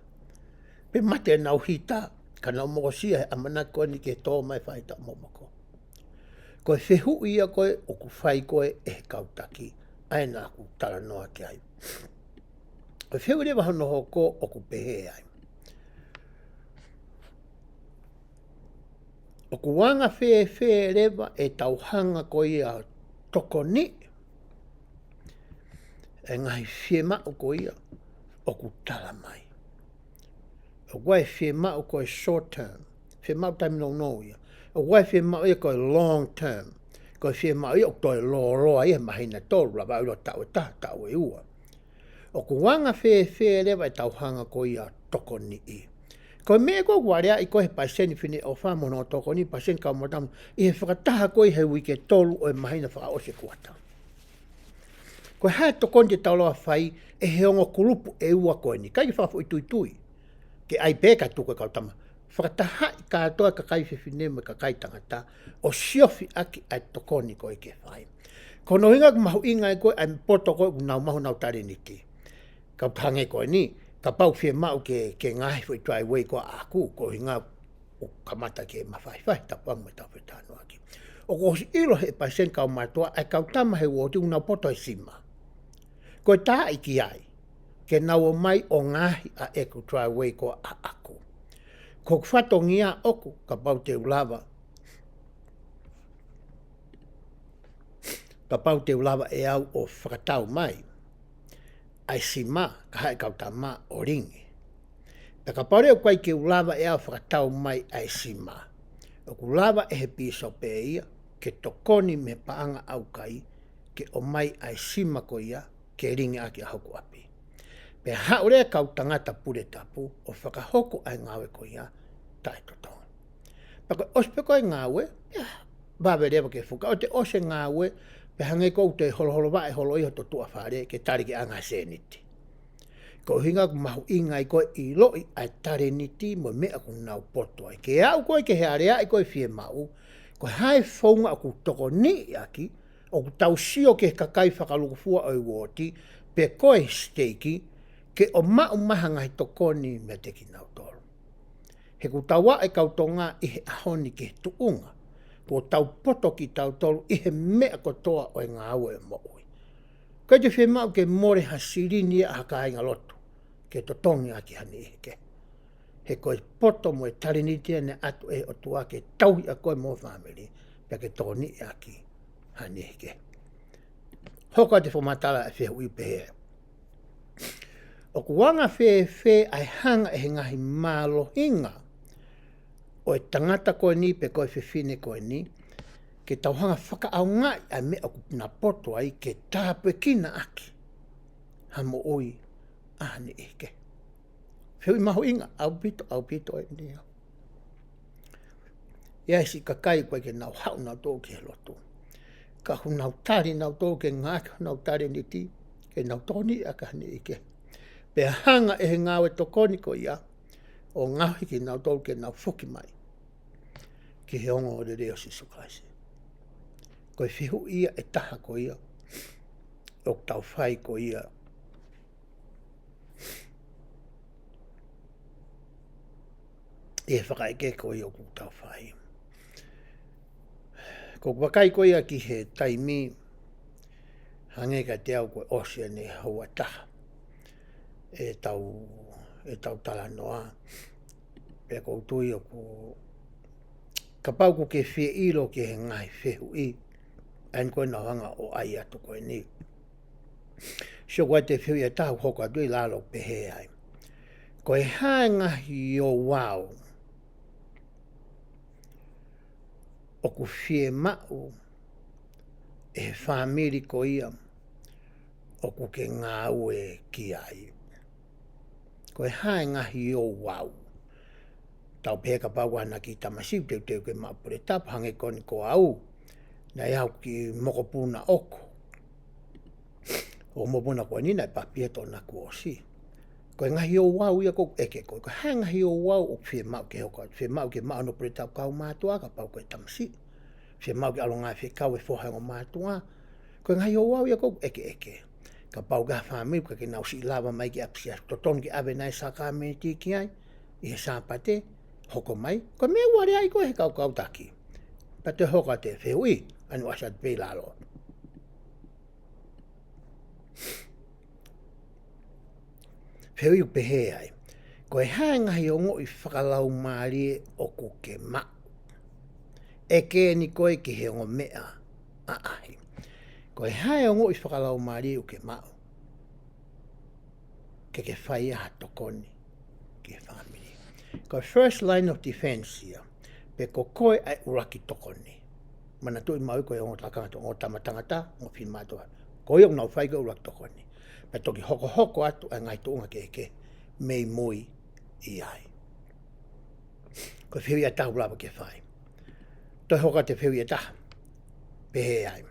Pe mate e nau hita. Ka nau mokosia he amana koe ni ke tō mai whai ta momoko. Koe whehu ia koe o ku whai koe e he kautaki. Ai nā ku tala noa ki ai. Koe whehu rewa hono hoko o ku pehe ai. O ku wanga whe rewa e tauhanga koe ia toko ni. E ngai whe mao koe ia o ku tala mai. O koe whe mao koe short term. Whe mao taimi no ia. O koe whe mao ia koe long term. Koe whe mao ia o koe loa ia mahina tolu la wau tau e taha tau e ua. O ku wanga whe rewa e tauhanga koe ia toko ni i. Koe mea koe warea i koe paiseni whine o whamono o toko ni paiseni kau motamu i he whakataha koe he wike tolu o e mahina whakaose kuata. Koe hae toko ni te tauloa whai e he ongo kurupu e ua koe ni. Kai ki whakafu i tui. Ke ai pēka tuko kautama. Whakataha i kātoa ka kai whine me ka kai tangata o siofi aki ai toko ni koe ke whai. Ko no hinga mahu inga e koe ai poto koe nau mahu nau tare niki. Kau tange koe ni. Ka pau whie mau ke ngahi whi tuai wei koa aku, ko hinga o kamata ke mawhai ta pangu e tau whetano aki. O ko si ilo he paisen kau matua, ai kau tama he uoti unau poto e sima. Ko tā iki ai, ke nau o mai o ngahi a eku tuai wei koa a aku. Ko whatongia oku, ka pau te ulawa. Ka pau te ulawa e au o whakatau mai. Ai si ma, ka hae kau ta ma o ringi. Pe ka pare o kwai ke ulawa e au whakatau mai ai si ma. O ku lava e he piso pe ia, ke tokoni me paanga au kai, ke o mai ai si ma ko ia, ke ringi aki a hoku api. Pe haure kau tangata pure tapu, o whakahoko ai ngawe ko ia, tai totonga. Pa koe ospe koe ngawe, bawe rewa ke fuka, o te ose ngawe, pe hange kou te holo wa e holo iho to tua whare ke tari ke anga seniti. Ko hinga ku mahu inga i koe i loi ai tare ni ti mo mea ku nau poto ai. Ke au koe ke hearea i koe fie mau. Ko hae whaunga o ku toko ni aki, o ku tau sio ke kakai whakalukufua o i woti, pe koe steiki, ke o mau maha ngai tokoni me te ki nau tolu. He ku tawa e kautonga i he ahoni ke tuunga, po tau poto ki tau tolu i he mea kotoa o i ngā au e moui. Koe te whi mau ke more hasirini a haka inga lotu, ke to tongi aki hani i ke. He koe poto mo e tarinitia ne atu e o tua ke tauhi a koe mo family, pia ke toni aki hani i ke. Hoka te whamatala e whihu i pehe. O kuanga whe ai hanga e ngahi malo hinga, o e tangata koe ni pe koe whiwhine koe ni, ke tauhanga whaka au ngai a me o na poto ai ke tāpue kina aki. Hamo oi ahani ike. Whiu i maho inga, au pito e ni. Ia si kakai koe ke nau hau nau tō ke lotu. Ka hu nau tari nau tō ke ngāki nau tari ni ti, ke nau tōni a ka hani ike. Pe hanga e he ngāwe tokoni ko ia, o ngahi ki nau tō ke nau whuki mai. Ki he ongo o reo Sisu Kaisi. Koe whihu ia e taha ko ia, o tau whai ko ia. E whakaike ko ia o ku tau whai. Ko wakai ko ia ki he taimi, hange ka te au koe Ocean e haua taha. E tau tala noa. Pea ko tui o ku kapau ku ke whie ilo ke he ngai whihu i. Ain koe na wanga o ai atu koe ni. Sio koe te whiu i a tahu hoka tui lalo pehe ai. Koe hae ngahi o wau. O ku whie mau e whamiri ko ia. O ku ke ngā ue ki ai. Koe hae ngahi o wau. Tau pēka pau ana ki tamasiu teu ke maapure tap hange koni ko au. Na iau ki mokopuna oko. O mopuna koe nina e papia tōna ku o si. Koe ngahi o wau ia kou eke koe. Koe hae ngahi o wau o whie mau ke hoka. Whie mau ke maa no pure tau kau mātua ka pau koe tamasi. Whie mau ke alonga whie kau e whohango mātua. Koe ngahi o wau ia kou eke. Ka pau ka whamiri ka ke nau si lava mai ki apsia. Toton ki ave nai sa ka meniti ki ai. I he sāpate. Hoko mai. Koe mea ware ai koe he kau taki. Pate hoka te whiui. Anu asat pei lalo. Whiui pehe ai. Koe hae ngahi o ngoi whakalau maari o ku ke ma. Eke ni koe ki he o mea a ahi. Koe hae o ngoi whakalau maari o ke ma. Ke whai aha tokoni ke whamiri. Koe first line of defense ia. Pe ko koe ai uraki tokoni. Mana tui mau koe o takangata, o tamatangata, o whimatua. Koe o nau whai koe uraki tokoni. Pe toki hoko atu a ngai tuunga ke mei moi i ai. Koe whiu ia tahu lava ke whai. Toi hoka te whiu ia taha. Pehe ai.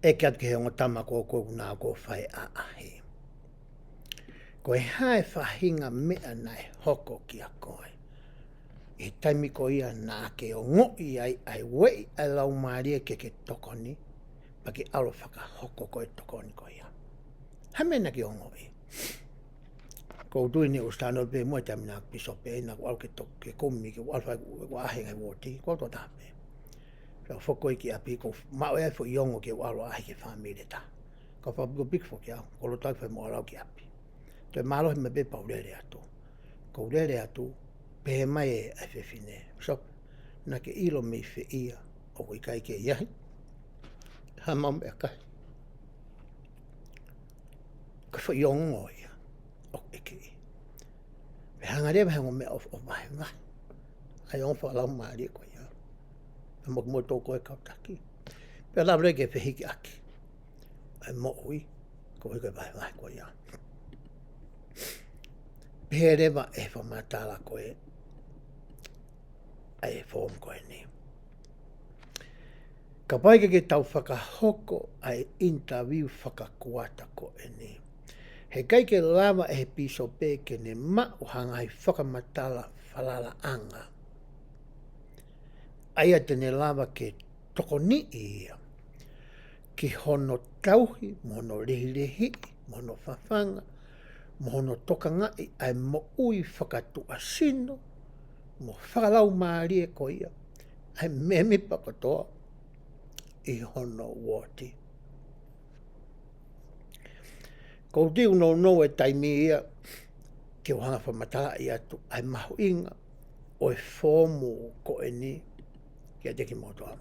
E kia ke he o tama ko nā ko whai a ahi. Koe hae whahinga mea nai hoko ki a koe. I taimi ko ia nā ke o ngoi ai wei ai lau maaria ke tokoni, pa ke alo whaka hoko koe tokoni ko ia. Hamena ki o ngoi. Ko tui ni ustano pe mua tamina piso pe na wal ke kumi ke wal wa ahenga woti ko to tape. Ka foko ki api ko ma e fo yongo ke wal ahi ke family ta. Ka fa big fo kia ko lo tak fe mo ala ki api. Te malo me be paulele atu. Ko lele atu pe mai e fe fine. So na ke ilo me fe ia o ko kai ke ia. Ha mam e kai. Ko fo yongo ia. O eke. Pe hanga re hanga me of mai nga. Ai on fa la mari ko ia. Mo mo to ko e ka taki. Pe la bre ke fe hiki aki. Ai mo ui ko e vai ko ia. Pereva e whamatala koe ai form koe ni. Ka pai ke tau whakahoko ai interview whakakuata ko e ni. He kai ke lava e he piso pē ke ne mao hanga i whakamatala whalala anga. Aia tene lava ke toko ni ia. Ki hono tauhi, mono rehirehi, mono whawhanga, mono toka ngai ai mo ui whakatu asino, mo whakalau maari e ko ia. Ai memi pakatoa i hono woti. Ko tiu no e taimi ia ke whanga whamatala i atu ai mahu inga o e fomu ko e ni kia teki motoa.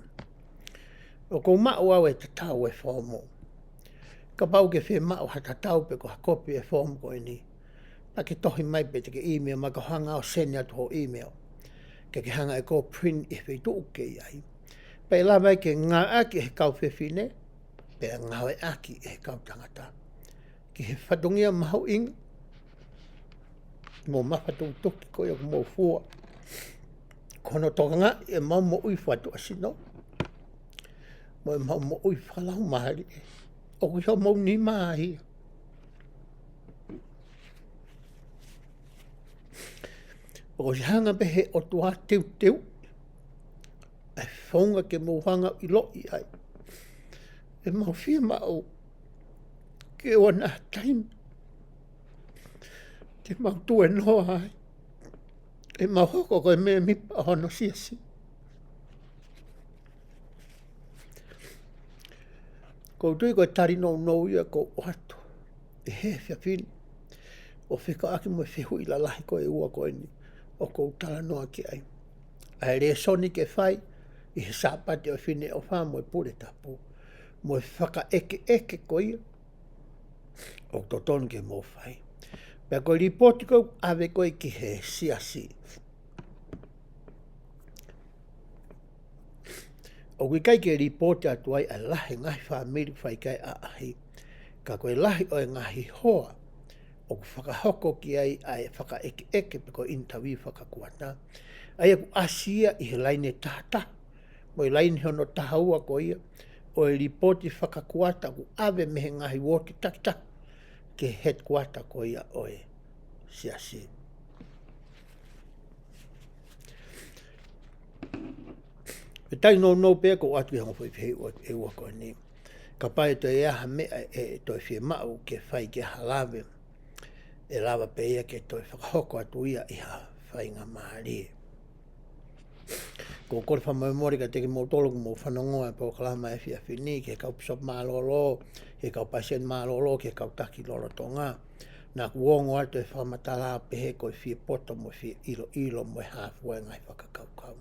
O ko mao au e tatau e fomu. Ka pau ke whi mao ha tatau pe ko ha kopi e fomu ko e ni. Na ke tohi mai pe te ke email ma ka hanga o send atu ho email. Ke hanga e ko print e whi tu uke iai. Pe la mai ke ngā aki he kau whiwhine, pe ngā e aki he kau tangata. Ki he whatungia mahu inga, mō mawhatu tuki koe o mō fua. Kono toka ngā e mau mo ui whatu asino. Mo e mau mo ui whalau mahari. O kui hau mau ni mahi. O si hanga pehe o tua tiu tiu. E whaunga ke mō hanga i lo i ai. E mau whia mau. Ke o nā taim. Te mau tu e noa ai. E mau hoko koe me mipa hono siasi. Ko tui koe tari no ia ko o atu. E he whia whini. O whika aki mo whihu i la lahi koe ua koe ni. O ko tala noa ki ai. Ai re soni ke whai. I he sāpate o whine o wha mo e pure tapu. Mo e whaka eke koe. O totonu ke mo whai. Pea koe ripoti koe ave koe ki he siasi. O kui kai ke ripoti atu ai a lahi ngahi whamiri whai kai a ahi. Ka koe lahi o e ngahi hoa. O ku whakahoko ki ai ai whaka eke pe koe interview whakakuata. Ai aku asia i he laine tata. Mo i laine hono tahaua ko ia. O e ripoti whakakuata ku ave mehe ngahi woki takta. Ke headquarter ko ia o e siasi. E tai no pēr ko atu i hongwhai whihi e ua koe ni. Ka pai to e aha mea e toi whie mau ke whai ke halawe. E lawa pe ia ke toi whakahoko atu ia i ha whai ngā maari. Ko kore whamamori ka teki mō tolo ku mō whanongoa po kalama e whia whini ke kau pisop mālolo, ke kau pasien mālolo, ke kau taki loro tonga. Nā ku ongo atu e whamatala pehe koe whie poto mo whie ilo mo e hāfua e ngai whakakaukau.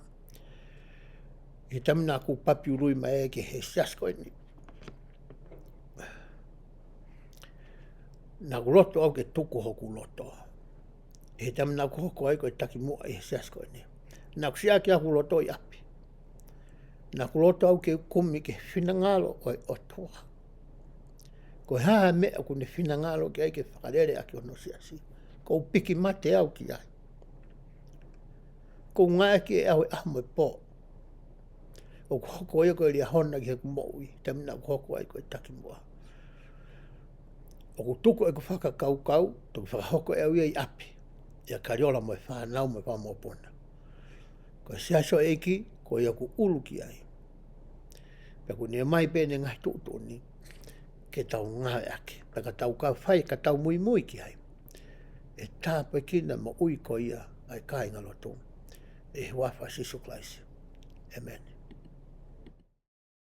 He tami nā ku papi urui mai e ke he siasko ni. Nā ku loto au ke tuku hoku loto. He tami nā ku hoko ai koe taki mua i he siasko ni. Nā ku siaki aku loto i api. Nā ku loto au ke kumi ke whinangalo o e otua. Ko haa mea ku ne whinangalo ke ai ke whakarere aki ono siasi. Ko piki mate au ki ai. Ko ngai ki e au e ahmo e po. O ku hoko e koe ria hona ki he kumoui. Tami nā ku hoko ai koe taki mua. O ku tuku e ku whakakaukau, tu ku whakahoko e au ia i api. Ia kariola mo e whanau mo e whamopona. Ko siaso eki, ko ia ku ulu ki ai. Pea ku ne mai pēne ngai tuutu ni, ke tau ngawe ake. Pea ka tau kau whai, ka tau mui ki ai. E tāpe kina mo ui ko ia, ai kai ngalotu. E wafa sisu klaisi. Amen.